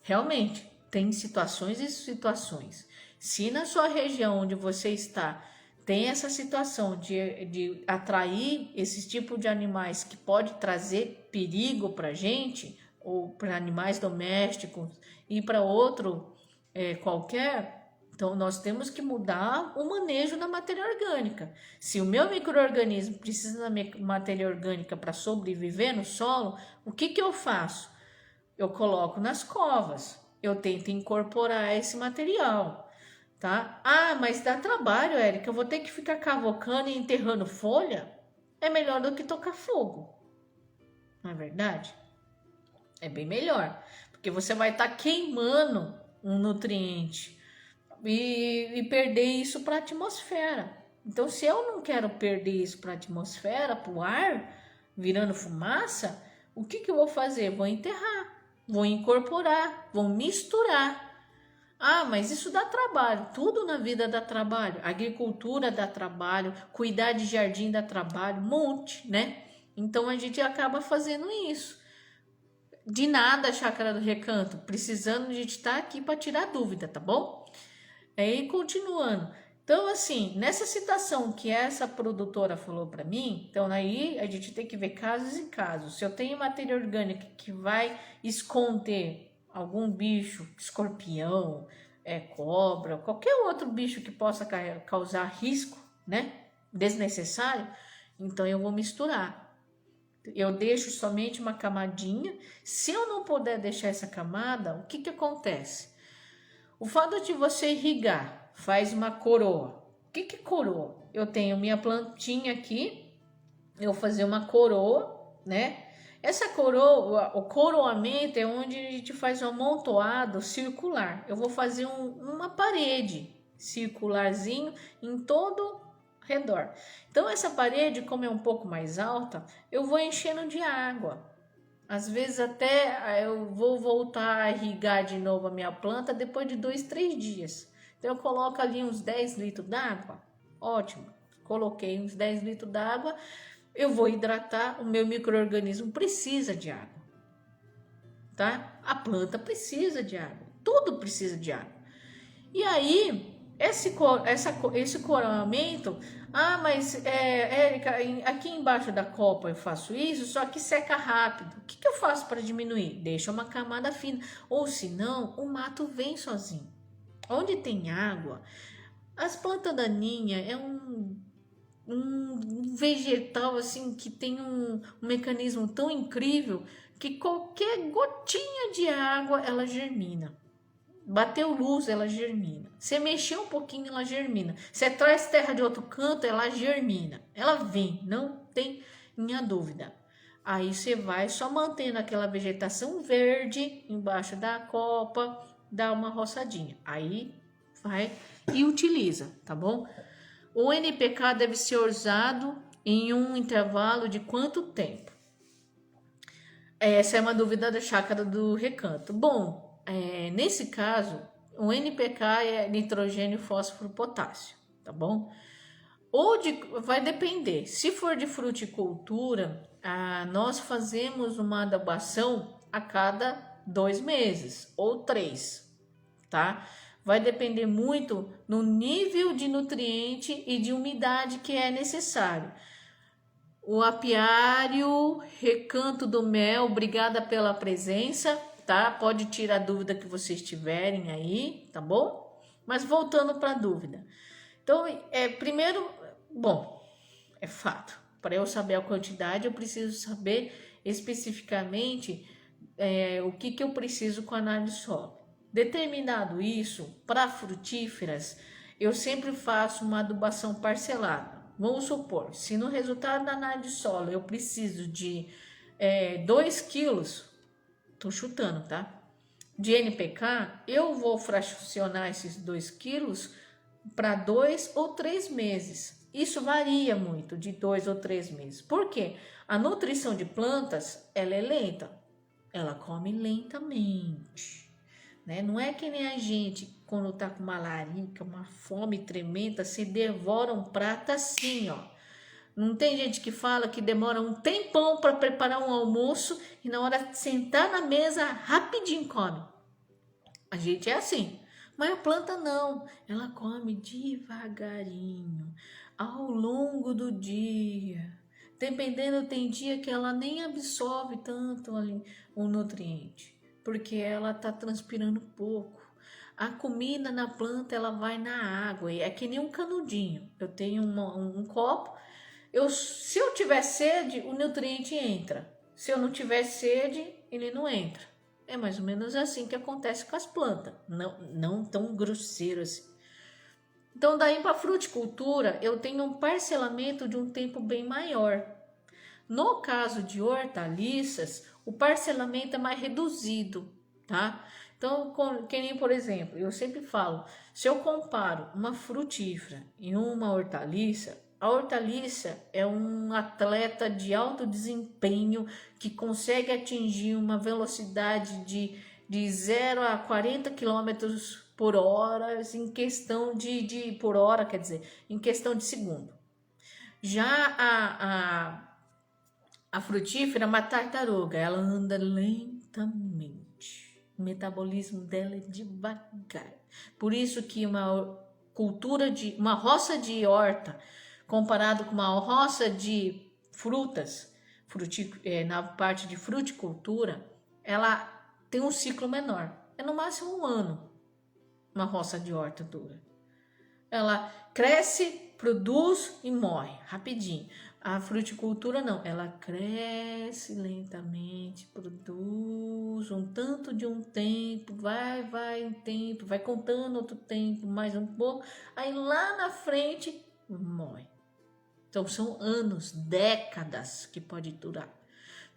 Speaker 1: Realmente, tem situações e situações. Se na sua região onde você está tem essa situação de atrair esse tipo de animais que pode trazer perigo para a gente, ou para animais domésticos e para outro qualquer, então nós temos que mudar o manejo da matéria orgânica. Se o meu micro-organismo precisa da matéria orgânica para sobreviver no solo, o que eu faço? Eu coloco nas covas, eu tento incorporar esse material, tá? Mas dá trabalho, Érica, eu vou ter que ficar cavocando e enterrando folha? É melhor do que tocar fogo, não é verdade? É bem melhor, porque você vai estar queimando um nutriente e perder isso para a atmosfera. Então, se eu não quero perder isso para a atmosfera, para o ar, virando fumaça, o que eu vou fazer? Vou enterrar. Vou incorporar, vou misturar. Mas isso dá trabalho. Tudo na vida dá trabalho. Agricultura dá trabalho, cuidar de jardim dá trabalho, um monte, né? Então a gente acaba fazendo isso. De nada, Chácara do Recanto. Precisando, a gente está aqui para tirar dúvida, tá bom? Aí, continuando. Então, assim, nessa citação que essa produtora falou para mim, então aí a gente tem que ver casos e casos. Se eu tenho matéria orgânica que vai esconder algum bicho, escorpião, cobra, qualquer outro bicho que possa causar risco, né, desnecessário, então eu vou misturar. Eu deixo somente uma camadinha. Se eu não puder deixar essa camada, o que acontece? O fato de você irrigar faz uma coroa. O que é coroa? Eu tenho minha plantinha aqui, eu vou fazer uma coroa, né? Essa coroa, o coroamento é onde a gente faz um amontoado circular. Eu vou fazer uma parede circularzinho em todo redor. Então essa parede, como é um pouco mais alta, eu vou enchendo de água. Às vezes até eu vou voltar a irrigar de novo a minha planta depois de 2, 3 dias. Então eu coloco ali uns 10 litros d'água. Ótimo. Coloquei uns 10 litros d'água. Eu vou hidratar. O meu micro-organismo precisa de água. Tá? A planta precisa de água. Tudo precisa de água. E aí, esse coroamento... mas Érica, aqui embaixo da copa eu faço isso, só que seca rápido. O que eu faço para diminuir? Deixa uma camada fina. Ou senão, o mato vem sozinho. Onde tem água, as plantas daninhas é um vegetal assim que tem um mecanismo tão incrível que qualquer gotinha de água ela germina. Bateu luz, ela germina. Você mexer um pouquinho, ela germina. Você traz terra de outro canto, ela germina. Ela vem, não tem minha dúvida. Aí você vai só mantendo aquela vegetação verde embaixo da copa, dá uma roçadinha. Aí vai e utiliza, tá bom? O NPK deve ser usado em um intervalo de quanto tempo? Essa é uma dúvida da Chácara do Recanto. Bom, nesse caso, o NPK é nitrogênio, fósforo, potássio, tá bom? Vai depender. Se for de fruticultura, nós fazemos uma adubação a cada 2 meses ou 3, tá? Vai depender muito no nível de nutriente e de umidade que é necessário. O apiário, Recanto do Mel, obrigada pela presença, tá? Pode tirar a dúvida que vocês tiverem aí, tá bom? Mas voltando para a dúvida. Então, primeiro, bom, é fato. Para eu saber a quantidade, eu preciso saber especificamente o que eu preciso com a análise de solo. Determinado isso, para frutíferas, eu sempre faço uma adubação parcelada. Vamos supor, se no resultado da análise de solo eu preciso de 2 quilos, tô chutando, tá? De NPK, eu vou fracionar esses 2 quilos para 2 ou 3 meses. Isso varia muito de 2 ou 3 meses. Por quê? A nutrição de plantas, ela é lenta. Ela come lentamente, né? Não é que nem a gente, quando tá com uma larica, uma fome tremenda, se devora um prato assim, ó. Não tem gente que fala que demora um tempão para preparar um almoço e na hora de sentar na mesa, rapidinho come. A gente é assim, mas a planta não, ela come devagarinho, ao longo do dia. Dependendo, tem dia que ela nem absorve tanto ali o nutriente, porque ela tá transpirando pouco. A comida na planta, ela vai na água, é que nem um canudinho. Eu tenho um copo, se eu tiver sede, o nutriente entra. Se eu não tiver sede, ele não entra. É mais ou menos assim que acontece com as plantas, não tão grosseiro assim. Então, daí para fruticultura, eu tenho um parcelamento de um tempo bem maior. No caso de hortaliças, o parcelamento é mais reduzido, tá? Então, que nem, por exemplo, eu sempre falo, se eu comparo uma frutífera e uma hortaliça, a hortaliça é um atleta de alto desempenho que consegue atingir uma velocidade de 0 a 40 quilômetros por hora em questão por hora, quer dizer, em questão de segundo. Já a frutífera é uma tartaruga, ela anda lentamente. O metabolismo dela é devagar. Por isso que uma roça de horta, comparado com uma roça de frutas, na parte de fruticultura, ela tem um ciclo menor. É no máximo 1 ano, uma roça de horta dura. Ela cresce, produz e morre rapidinho. A fruticultura não, ela cresce lentamente, produz um tanto de um tempo, vai um tempo, vai contando outro tempo, mais um pouco, aí lá na frente morre. Então são anos, décadas que pode durar.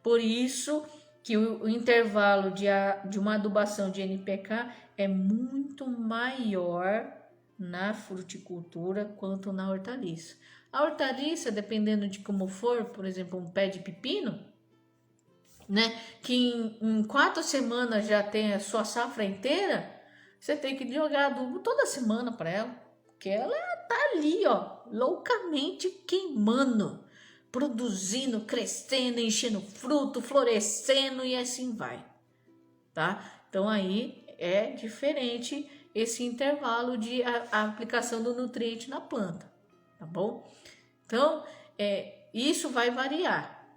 Speaker 1: Por isso que o intervalo de uma adubação de NPK é muito maior na fruticultura quanto na hortaliça. A hortaliça, dependendo de como for, por exemplo, um pé de pepino, né, que em 4 semanas já tem a sua safra inteira, você tem que jogar adubo toda semana para ela, porque ela tá ali, ó, loucamente queimando, produzindo, crescendo, enchendo fruto, florescendo e assim vai, tá? Então aí é diferente esse intervalo de a aplicação do nutriente na planta, tá bom? Então, isso vai variar,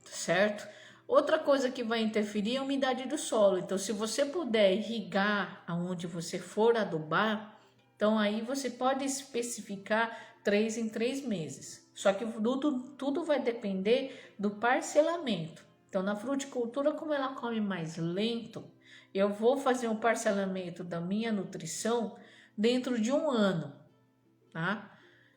Speaker 1: certo? Outra coisa que vai interferir é a umidade do solo. Então, se você puder irrigar aonde você for adubar, então aí você pode especificar 3 em 3 meses. Só que tudo vai depender do parcelamento. Então, na fruticultura, como ela come mais lento, eu vou fazer um parcelamento da minha nutrição dentro de 1 ano, tá?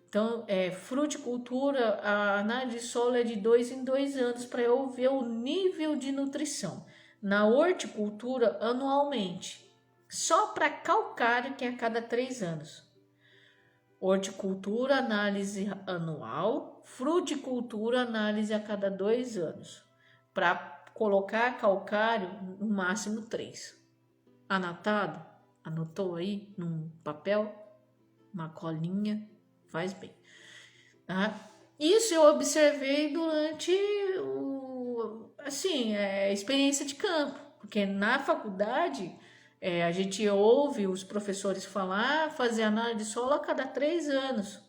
Speaker 1: Então, fruticultura, a análise de solo é de 2 em 2 anos para eu ver o nível de nutrição. Na horticultura, anualmente. Só para calcário, que é a cada 3 anos. Horticultura, análise anual. Fruticultura, análise a cada 2 anos. Para colocar calcário, no máximo 3. Anotado? Anotou aí num papel? Uma colinha? Faz bem. tá? Isso eu observei durante a experiência de campo, porque na faculdade a gente ouve os professores falar, fazer análise de solo a cada 3 anos,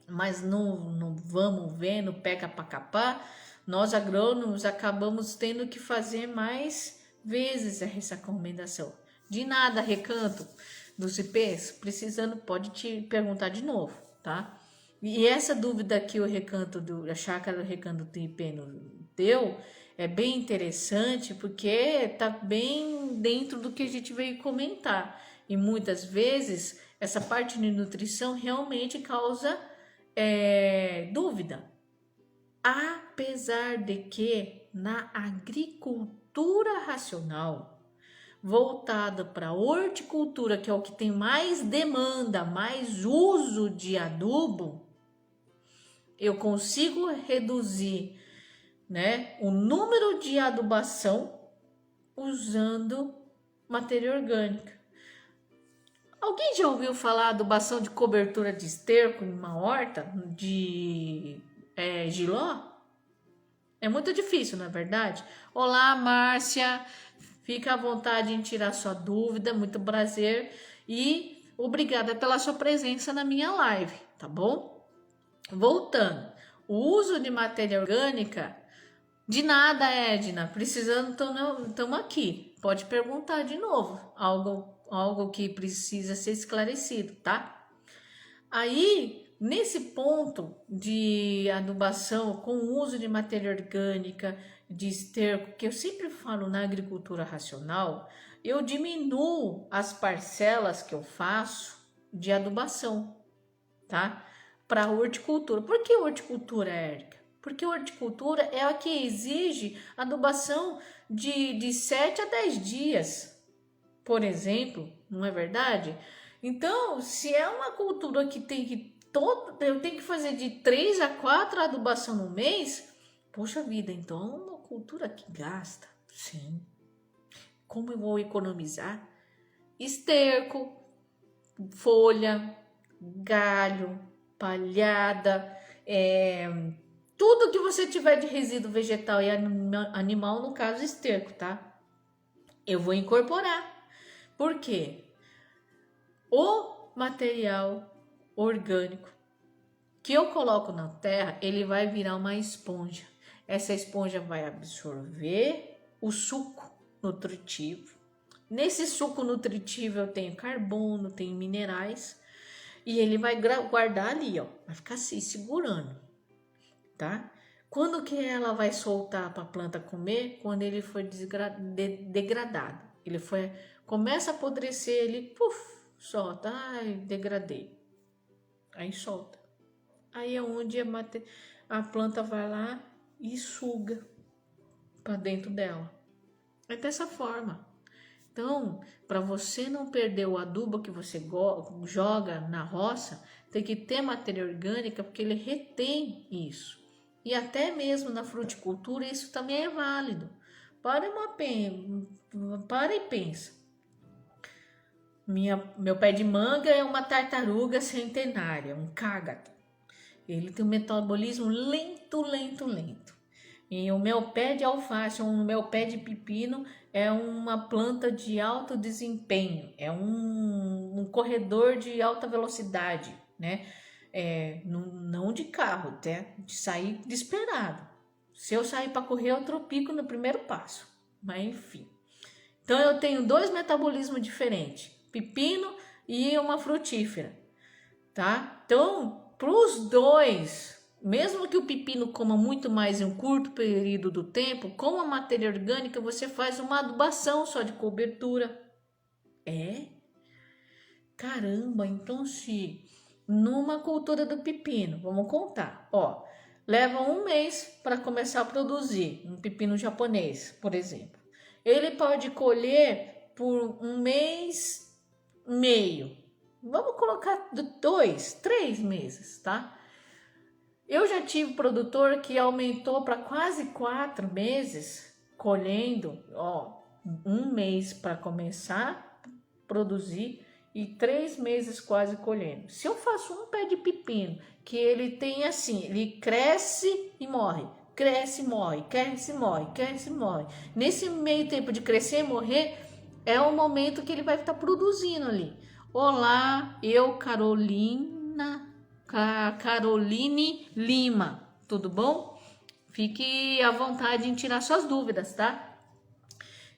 Speaker 1: mas não vamos vendo, pega para capar, nós agrônomos acabamos tendo que fazer mais vezes essa recomendação. De nada, Recanto dos IPs, precisando, pode te perguntar de novo, tá? E essa dúvida que a chácara do Recanto do IP deu é bem interessante, porque tá bem dentro do que a gente veio comentar. E muitas vezes essa parte de nutrição realmente causa dúvida. Apesar de que na agricultura racional, voltada para a horticultura, que é o que tem mais demanda, mais uso de adubo, eu consigo reduzir, né, o número de adubação usando matéria orgânica. Alguém já ouviu falar adubação de cobertura de esterco em uma horta de Giló? É muito difícil, não é verdade? Olá, Márcia. Fica à vontade em tirar sua dúvida. Muito prazer. E obrigada pela sua presença na minha live, tá bom? Voltando. O uso de matéria orgânica, de nada, Edna. Precisando, estamos aqui. Pode perguntar de novo. Algo que precisa ser esclarecido, tá? Aí, nesse ponto de adubação com o uso de matéria orgânica, de esterco, que eu sempre falo na agricultura racional, eu diminuo as parcelas que eu faço de adubação, tá? Para horticultura. Por que horticultura, Érica? Porque horticultura é a que exige adubação de 7 a 10 dias, por exemplo, não é verdade? Então, se é uma cultura que eu tenho que fazer de 3 a 4 adubação no mês, poxa vida, então é uma cultura que gasta. Sim. Como eu vou economizar? Esterco, folha, galho, palhada, tudo que você tiver de resíduo vegetal e animal, no caso esterco, tá? Eu vou incorporar. Por quê? O material orgânico que eu coloco na terra, ele vai virar uma esponja. Essa esponja vai absorver o suco nutritivo. Nesse suco nutritivo eu tenho carbono, tenho minerais, e ele vai guardar ali, ó, vai ficar assim, segurando, tá? Quando que ela vai soltar para a planta comer? Quando ele foi degradado. Começa a apodrecer, ele solta, ai, degradei. Aí solta. Aí é onde a planta vai lá e suga para dentro dela. É dessa forma. Então, para você não perder o adubo que você joga na roça, tem que ter matéria orgânica, porque ele retém isso. E até mesmo na fruticultura isso também é válido. Para e pensa. Meu pé de manga é uma tartaruga centenária, um cágado. Ele tem um metabolismo lento. E o meu pé de alface, o meu pé de pepino é uma planta de alto desempenho, é um corredor de alta velocidade, né? Não de carro, até de sair desesperado. Se eu sair para correr, eu tropico no primeiro passo. Mas enfim. Então eu tenho 2 metabolismos diferentes, pepino e uma frutífera, tá? Então, para os 2, mesmo que o pepino coma muito mais em um curto período do tempo, com a matéria orgânica você faz uma adubação só de cobertura. Caramba, então se numa cultura do pepino, vamos contar, ó, leva 1 mês para começar a produzir um pepino japonês, por exemplo. Ele pode colher por 1 mês e meio. Vamos colocar 2, 3 meses, tá? Eu já tive produtor que aumentou para quase 4 meses colhendo, ó, 1 mês para começar a produzir e 3 meses quase colhendo. Se eu faço um pé de pepino, que ele tem assim, ele cresce e morre, cresce e morre, cresce e morre, cresce e morre. Nesse meio tempo de crescer e morrer, é o momento que ele vai estar produzindo ali. Olá, eu, Caroline Lima, tudo bom? Fique à vontade em tirar suas dúvidas, tá?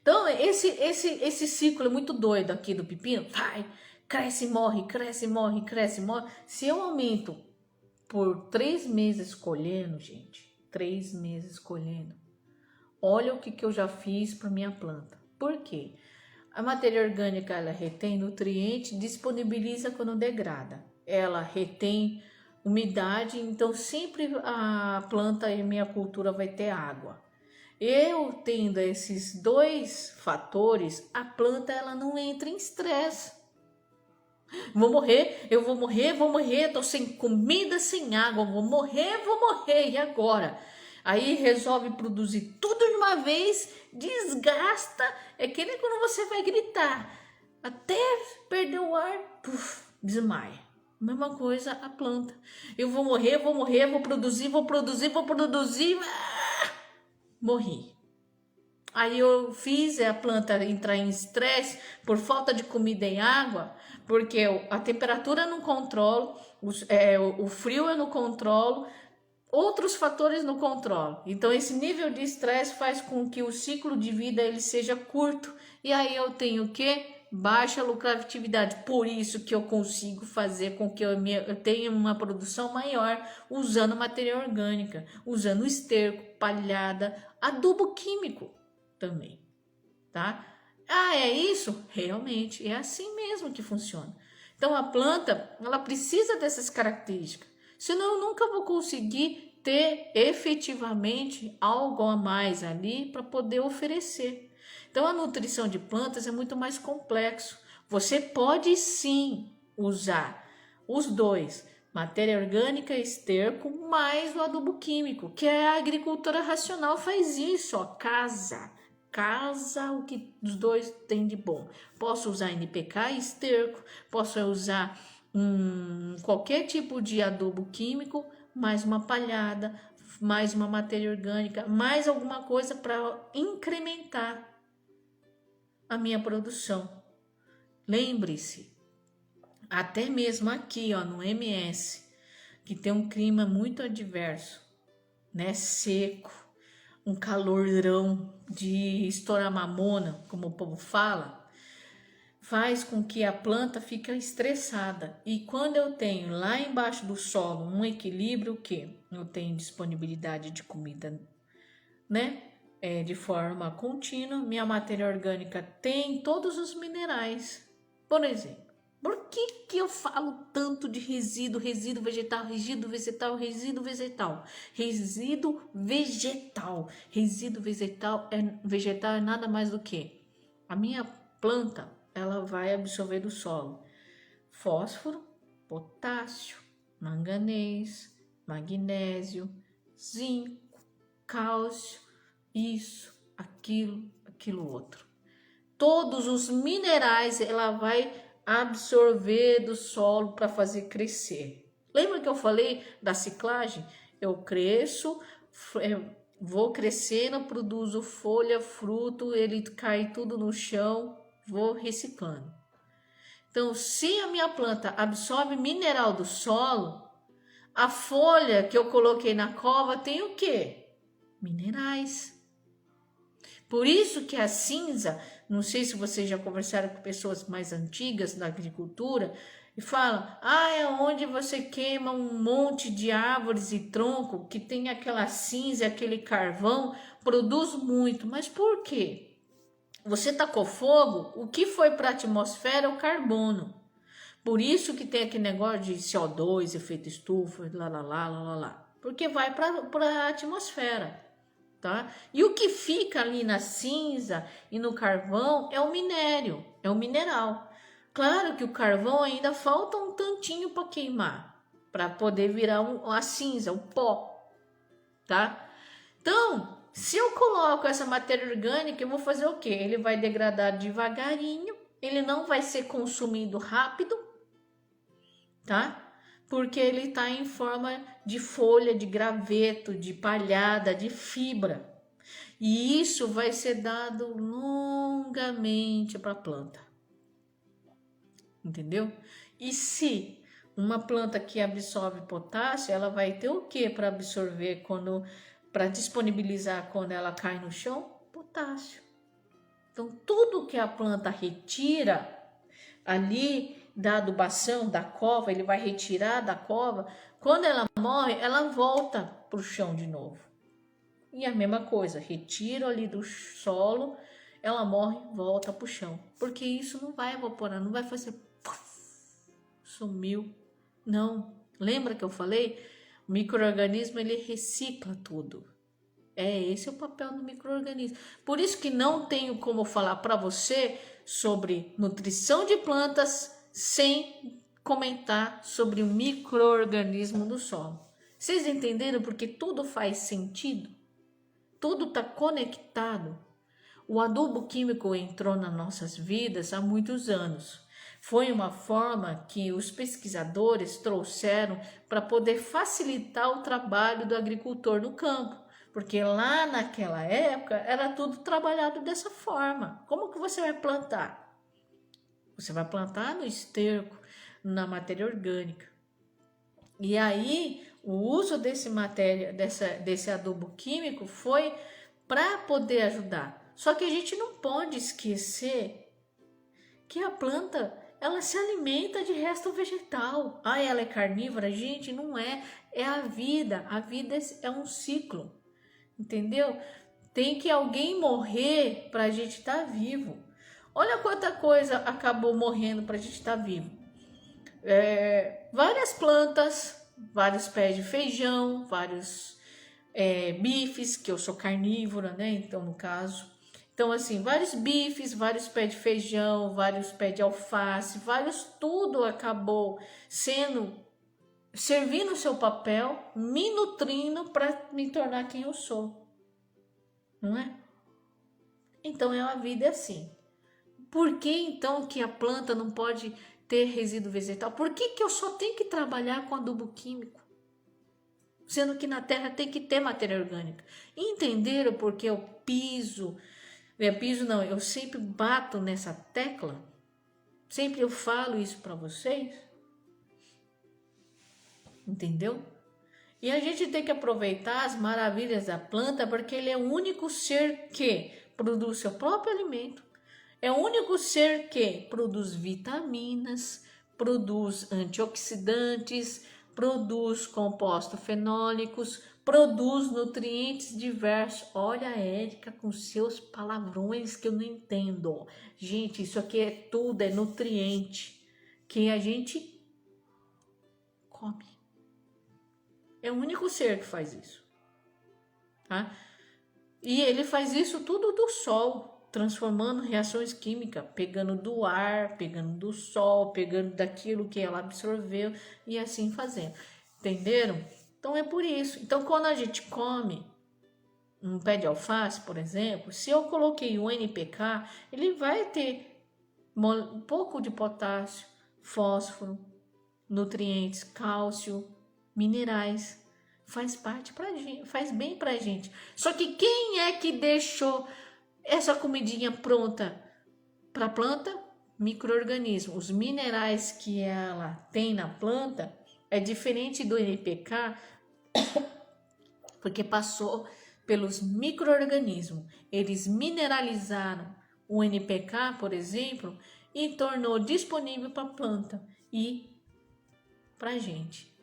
Speaker 1: Então, esse ciclo é muito doido aqui do pepino. Vai, cresce, morre, cresce, morre, cresce, morre. Se eu aumento por 3 meses colhendo, gente, 3 meses colhendo, olha o que eu já fiz para minha planta. Por quê? A matéria orgânica, ela retém nutriente, disponibiliza quando degrada. Ela retém umidade, então sempre a planta e minha cultura vai ter água. Eu tendo esses 2 fatores, a planta ela não entra em estresse. Vou morrer, eu vou morrer, tô sem comida, sem água, vou morrer, e agora? Aí resolve produzir tudo de uma vez, desgasta, é que nem quando você vai gritar, até perder o ar, desmaia. Mesma coisa a planta. Eu vou morrer, vou produzir, morri. Aí eu fiz a planta entrar em estresse por falta de comida e água, porque a temperatura eu não controlo, o frio eu não controlo, outros fatores não controlo. Então esse nível de estresse faz com que o ciclo de vida ele seja curto e aí eu tenho o quê? Baixa lucratividade. Por isso que eu consigo fazer com que eu tenha uma produção maior usando matéria orgânica, usando esterco, palhada, adubo químico também, tá? Ah, é isso? Realmente, é assim mesmo que funciona. Então a planta, ela precisa dessas características, senão eu nunca vou conseguir ter efetivamente algo a mais ali para poder oferecer. Então a nutrição de plantas é muito mais complexo. Você pode sim usar os dois, matéria orgânica, esterco, mais o adubo químico, que a agricultura racional faz isso, ó, casa o que os dois têm de bom. Posso usar NPK e esterco, posso usar qualquer tipo de adubo químico, mais uma palhada, mais uma matéria orgânica, mais alguma coisa para incrementar a minha produção. Lembre-se, até mesmo aqui, ó, no MS, que tem um clima muito adverso, né, seco, um calorão de estourar mamona, como o povo fala, faz com que a planta fique estressada. E quando eu tenho lá embaixo do solo um equilíbrio, o que? Eu tenho disponibilidade de comida, né? De forma contínua, minha matéria orgânica tem todos os minerais. Por exemplo, por que eu falo tanto de resíduo vegetal? Resíduo vegetal é nada mais do que a minha planta, ela vai absorver do solo fósforo, potássio, manganês, magnésio, zinco, cálcio, isso, aquilo outro. Todos os minerais ela vai absorver do solo para fazer crescer. Lembra que eu falei da ciclagem? Eu cresço, vou crescendo, produzo folha, fruto, ele cai tudo no chão, vou reciclando. Então, se a minha planta absorve mineral do solo, a folha que eu coloquei na cova tem o quê? Minerais. Por isso que a cinza, não sei se vocês já conversaram com pessoas mais antigas da agricultura, e falam, é onde você queima um monte de árvores e tronco, que tem aquela cinza, aquele carvão, produz muito. Mas por quê? Você tacou fogo, o que foi para a atmosfera é o carbono. Por isso que tem aquele negócio de CO2, efeito estufa, lá. Porque vai para a atmosfera. Tá? E o que fica ali na cinza e no carvão é o minério, é o mineral. Claro que o carvão ainda falta um tantinho para queimar, para poder virar a cinza, o pó, tá? Então, se eu coloco essa matéria orgânica, eu vou fazer o quê? Ele vai degradar devagarinho, ele não vai ser consumido rápido, tá? Porque ele está em forma de folha, de graveto, de palhada, de fibra. E isso vai ser dado longamente para a planta. Entendeu? E se uma planta que absorve potássio, ela vai ter o que para absorver para disponibilizar quando ela cai no chão? Potássio. Então, tudo que a planta retira ali da adubação, da cova, ele vai retirar da cova, quando ela morre, ela volta para o chão de novo. E a mesma coisa, retiro ali do solo, ela morre, volta para o chão. Porque isso não vai evaporar, não vai fazer puff, sumiu. Não. Lembra que eu falei? O micro-organismo, ele recicla tudo. Esse é o papel do micro-organismo. Por isso que não tenho como falar para você sobre nutrição de plantas sem comentar sobre o micro-organismo do solo. Vocês entenderam? Porque tudo faz sentido. Tudo está conectado. O adubo químico entrou nas nossas vidas há muitos anos. Foi uma forma que os pesquisadores trouxeram para poder facilitar o trabalho do agricultor no campo. Porque lá naquela época era tudo trabalhado dessa forma. Como que você vai plantar? Você vai plantar no esterco, na matéria orgânica. E aí o uso desse adubo químico foi para poder ajudar. Só que a gente não pode esquecer que a planta, ela se alimenta de resto vegetal. Ela é carnívora? Gente, não é. É a vida. A vida é um ciclo. Entendeu? Tem que alguém morrer para a gente estar vivo. Olha quanta coisa acabou morrendo para a gente estar vivo. Várias plantas, vários pés de feijão, vários bifes, que eu sou carnívora, né? Então, no caso. Então, assim, vários bifes, vários pés de feijão, vários pés de alface, tudo acabou servindo o seu papel, me nutrindo para me tornar quem eu sou. Não é? Então, a vida é assim. Por que então que a planta não pode ter resíduo vegetal? Por que eu só tenho que trabalhar com adubo químico? Sendo que na terra tem que ter matéria orgânica. Entenderam porque eu eu sempre bato nessa tecla? Sempre eu falo isso para vocês? Entendeu? E a gente tem que aproveitar as maravilhas da planta, porque ele é o único ser que produz seu próprio alimento. É o único ser que produz vitaminas, produz antioxidantes, produz compostos fenólicos, produz nutrientes diversos. Olha a Érica com seus palavrões que eu não entendo. Gente, isso aqui é tudo, é nutriente que a gente come. É o único ser que faz isso, tá? E ele faz isso tudo do sol, transformando reações químicas, pegando do ar, pegando do sol, pegando daquilo que ela absorveu e assim fazendo. Entenderam? Então é por isso. Então quando a gente come um pé de alface, por exemplo, se eu coloquei o NPK, ele vai ter um pouco de potássio, fósforo, nutrientes, cálcio, minerais, faz parte pra gente, faz bem pra gente. Só que quem é que deixou essa comidinha pronta para a planta? Micro-organismo. Os minerais que ela tem na planta é diferente do NPK, porque passou pelos micro-organismos. Eles mineralizaram o NPK, por exemplo, e tornou disponível para a planta e para a gente.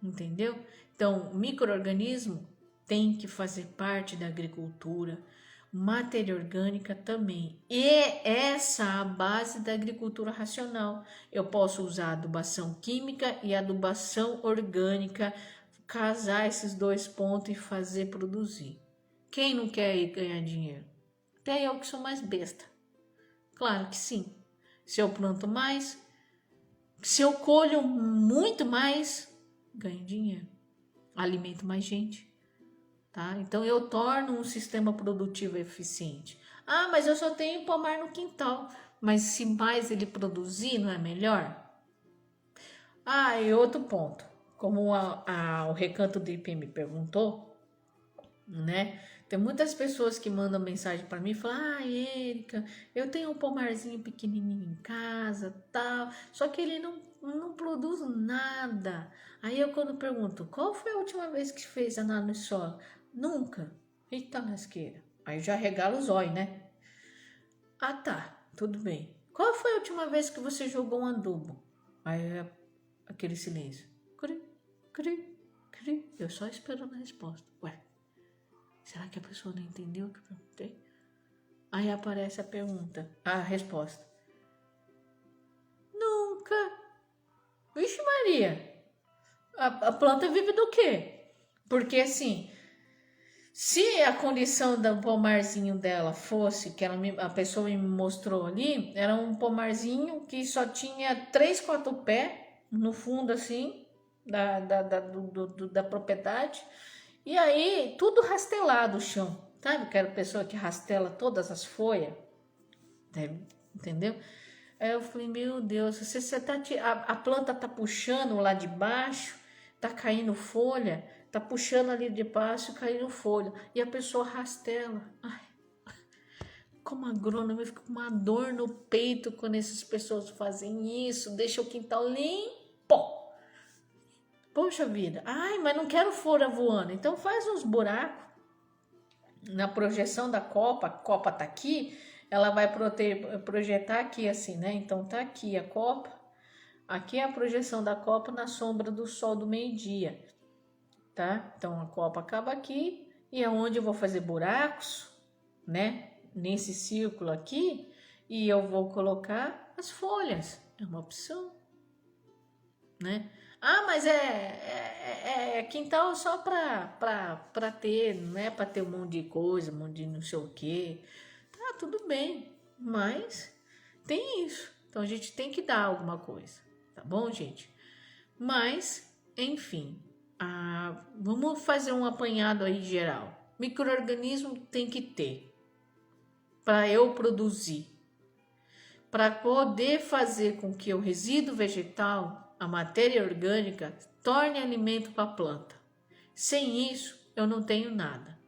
Speaker 1: Entendeu? Então, o micro-organismo tem que fazer parte da agricultura, matéria orgânica também. E essa é a base da agricultura racional. Eu posso usar adubação química e adubação orgânica, casar esses dois pontos e fazer produzir. Quem não quer ir ganhar dinheiro? Até eu que sou mais besta. Claro que sim. Se eu planto mais, se eu colho muito mais, ganho dinheiro, alimento mais gente, tá? Então eu torno um sistema produtivo eficiente. Mas eu só tenho pomar no quintal. Mas se mais ele produzir, não é melhor? Ah, e outro ponto. Como o Recanto do IP me perguntou, né? Tem muitas pessoas que mandam mensagem para mim e falam: Ah, Érica, eu tenho um pomarzinho pequenininho em casa, tal, só que ele não produz nada. Aí eu, quando pergunto: Qual foi a última vez que fez análise solo? Nunca. Eita lasqueira. Aí já regala os olhos, né? Ah, tá, tudo bem. Qual foi a última vez que você jogou um adubo? Aí é aquele silêncio. Cri, cri, cri. Eu só esperando a resposta. Ué, será que a pessoa não entendeu o que eu perguntei? Aí aparece a resposta. Nunca. Vixe Maria. A planta vive do quê? Porque assim, se a condição do pomarzinho dela fosse, que a pessoa me mostrou ali, era um pomarzinho que só tinha 3, 4 pés no fundo assim, da propriedade. E aí, tudo rastelado o chão. Sabe aquela pessoa que rastela todas as folhas? Entendeu? Aí eu falei, meu Deus, você tá, a planta tá puxando lá de baixo, tá caindo folha, tá puxando ali de baixo e caindo folha. E a pessoa rastela. Ai, como agrônomo, eu fico com uma dor no peito quando essas pessoas fazem isso, deixa o quintal limpo. Poxa vida, ai, mas não quero folha voando. Então faz uns buracos na projeção da copa. A copa tá aqui, ela vai projetar aqui assim, né? Então tá aqui a copa, aqui é a projeção da copa na sombra do sol do meio-dia, tá? Então a copa acaba aqui e é onde eu vou fazer buracos, né? Nesse círculo aqui, e eu vou colocar as folhas. É uma opção, né? Ah, mas é quintal só pra ter, não é pra ter um monte de coisa, um monte de não sei o quê. Tá, tudo bem, mas tem isso. Então a gente tem que dar alguma coisa, tá bom, gente? Mas, enfim, vamos fazer um apanhado aí geral. Micro-organismo tem que ter para eu produzir, para poder fazer com que o resíduo vegetal, a matéria orgânica, torne alimento para a planta. Sem isso, eu não tenho nada.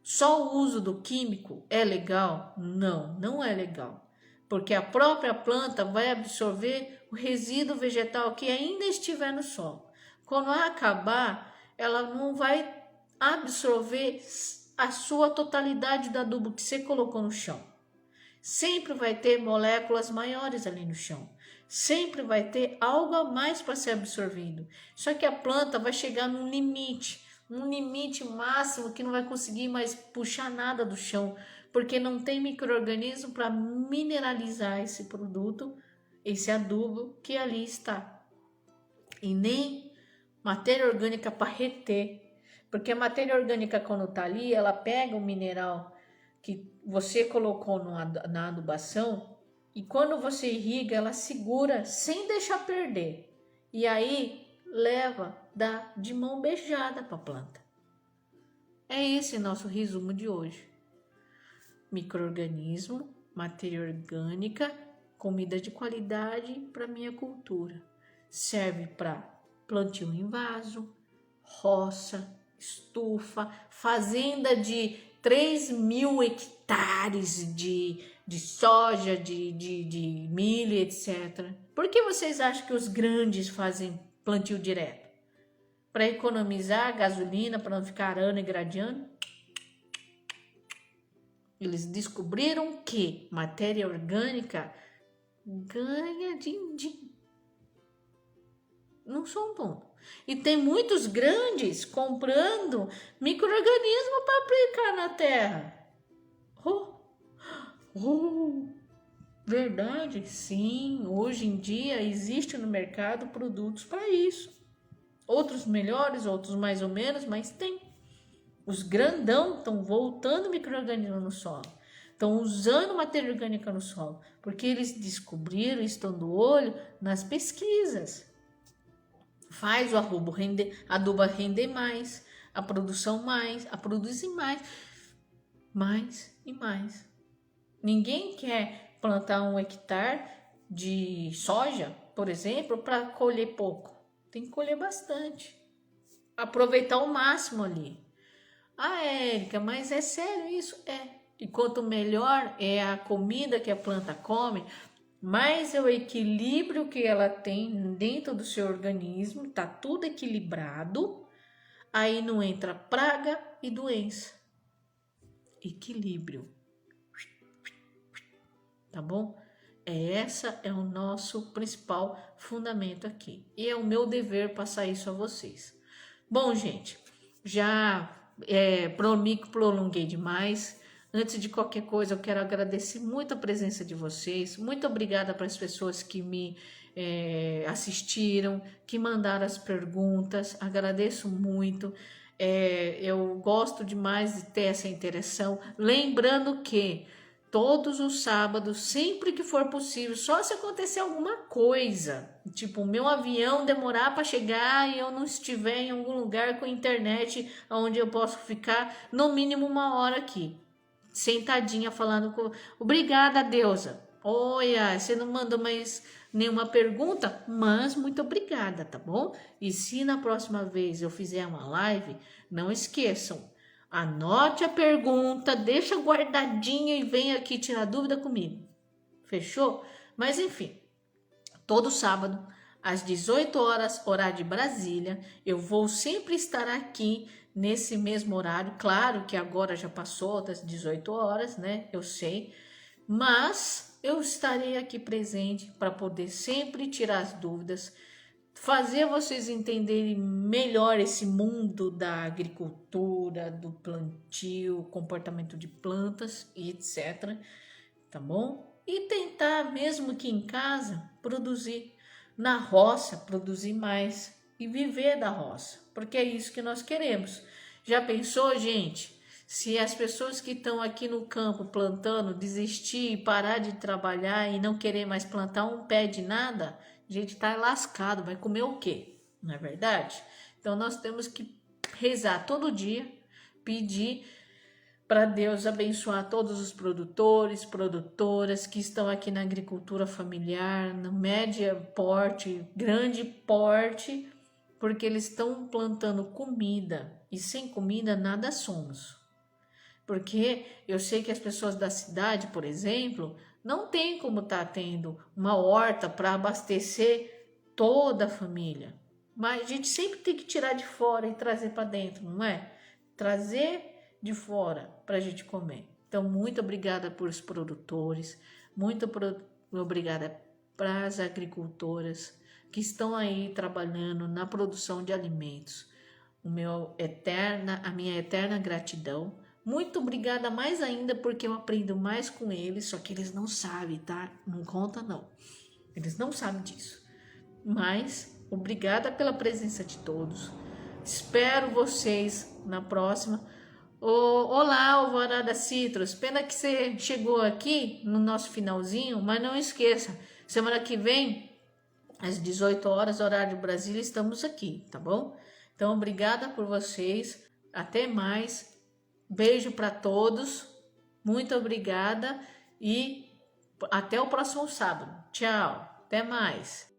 Speaker 1: Só o uso do químico é legal? Não, não é legal. Porque a própria planta vai absorver o resíduo vegetal que ainda estiver no solo. Quando acabar, ela não vai absorver a sua totalidade do adubo que você colocou no chão. Sempre vai ter moléculas maiores ali no chão. Sempre vai ter algo a mais para ser absorvido. Só que a planta vai chegar num limite máximo que não vai conseguir mais puxar nada do chão, porque não tem micro-organismo para mineralizar esse produto, esse adubo que ali está. E nem matéria orgânica para reter. Porque a matéria orgânica, quando está ali, ela pega o mineral que você colocou na adubação e quando você irriga, ela segura sem deixar perder. E aí dá de mão beijada para a planta. É esse nosso resumo de hoje. Micro-organismo, matéria orgânica, comida de qualidade para minha cultura. Serve para plantio em vaso, roça, estufa, fazenda de 3.000 hectares de soja, de milho, etc. Por que vocês acham que os grandes fazem plantio direto? Para economizar gasolina, para não ficar arando e gradeando? Eles descobriram que matéria orgânica ganha din-din. Não são bons. E tem muitos grandes comprando micro-organismo para aplicar na terra. Verdade? Sim, hoje em dia existe no mercado produtos para isso. Outros melhores, outros mais ou menos, mas tem. Os grandão estão voltando micro-organismo no solo. Estão usando matéria orgânica no solo. Porque eles descobriram, estão do olho nas pesquisas. Faz o adubo render mais, a produção mais, a produzir mais e mais. Ninguém quer plantar 1 hectare de soja, por exemplo, para colher pouco. Tem que colher bastante. Aproveitar o máximo ali. Ah, Érica, mas é sério isso? É. E quanto melhor é a comida que a planta come, mais é o equilíbrio que ela tem dentro do seu organismo, tá tudo equilibrado, aí não entra praga e doença. Equilíbrio. Tá bom? Essa é o nosso principal fundamento aqui. E é o meu dever passar isso a vocês. Bom, gente, já me prolonguei demais. Antes de qualquer coisa, eu quero agradecer muito a presença de vocês. Muito obrigada para as pessoas que me assistiram, que mandaram as perguntas. Agradeço muito. Eu gosto demais de ter essa interação. Lembrando que todos os sábados, sempre que for possível, só se acontecer alguma coisa, tipo o meu avião demorar para chegar e eu não estiver em algum lugar com internet onde eu posso ficar no mínimo 1 hora aqui, sentadinha falando com... Obrigada, Deusa. Olha, você não mandou mais nenhuma pergunta, mas muito obrigada, tá bom? E se na próxima vez eu fizer uma live, não esqueçam, anote a pergunta, deixa guardadinha e vem aqui tirar dúvida comigo. Fechou? Mas enfim, todo sábado, às 18 horas, horário de Brasília, eu vou sempre estar aqui nesse mesmo horário. Claro que agora já passou das 18 horas, né? Eu sei. Mas eu estarei aqui presente para poder sempre tirar as dúvidas, fazer vocês entenderem melhor esse mundo da agricultura, do plantio, comportamento de plantas e etc. Tá bom? E tentar, mesmo que em casa, produzir na roça, produzir mais e viver da roça, porque é isso que nós queremos. Já pensou, gente? Se as pessoas que estão aqui no campo plantando desistir, parar de trabalhar e não querer mais plantar um pé de nada, a gente tá lascado, vai comer o quê? Não é verdade? Então nós temos que rezar todo dia, pedir para Deus abençoar todos os produtores, produtoras que estão aqui na agricultura familiar, no médio porte, grande porte, porque eles estão plantando comida e sem comida nada somos. Porque eu sei que as pessoas da cidade, por exemplo, não tem como estar tendo uma horta para abastecer toda a família. Mas a gente sempre tem que tirar de fora e trazer para dentro, não é? Trazer de fora para a gente comer. Então, muito obrigada por os produtores, muito obrigada para as agricultoras que estão aí trabalhando na produção de alimentos. A minha eterna gratidão. Muito obrigada mais ainda porque eu aprendo mais com eles, só que eles não sabem, tá? Não conta não. Eles não sabem disso. Mas obrigada pela presença de todos. Espero vocês na próxima. Olá, Alvorada Citrus. Pena que você chegou aqui no nosso finalzinho, mas não esqueça, semana que vem, às 18 horas, horário de Brasília, estamos aqui, tá bom? Então, obrigada por vocês. Até mais. Beijo para todos. Muito obrigada e até o próximo sábado. Tchau. Até mais.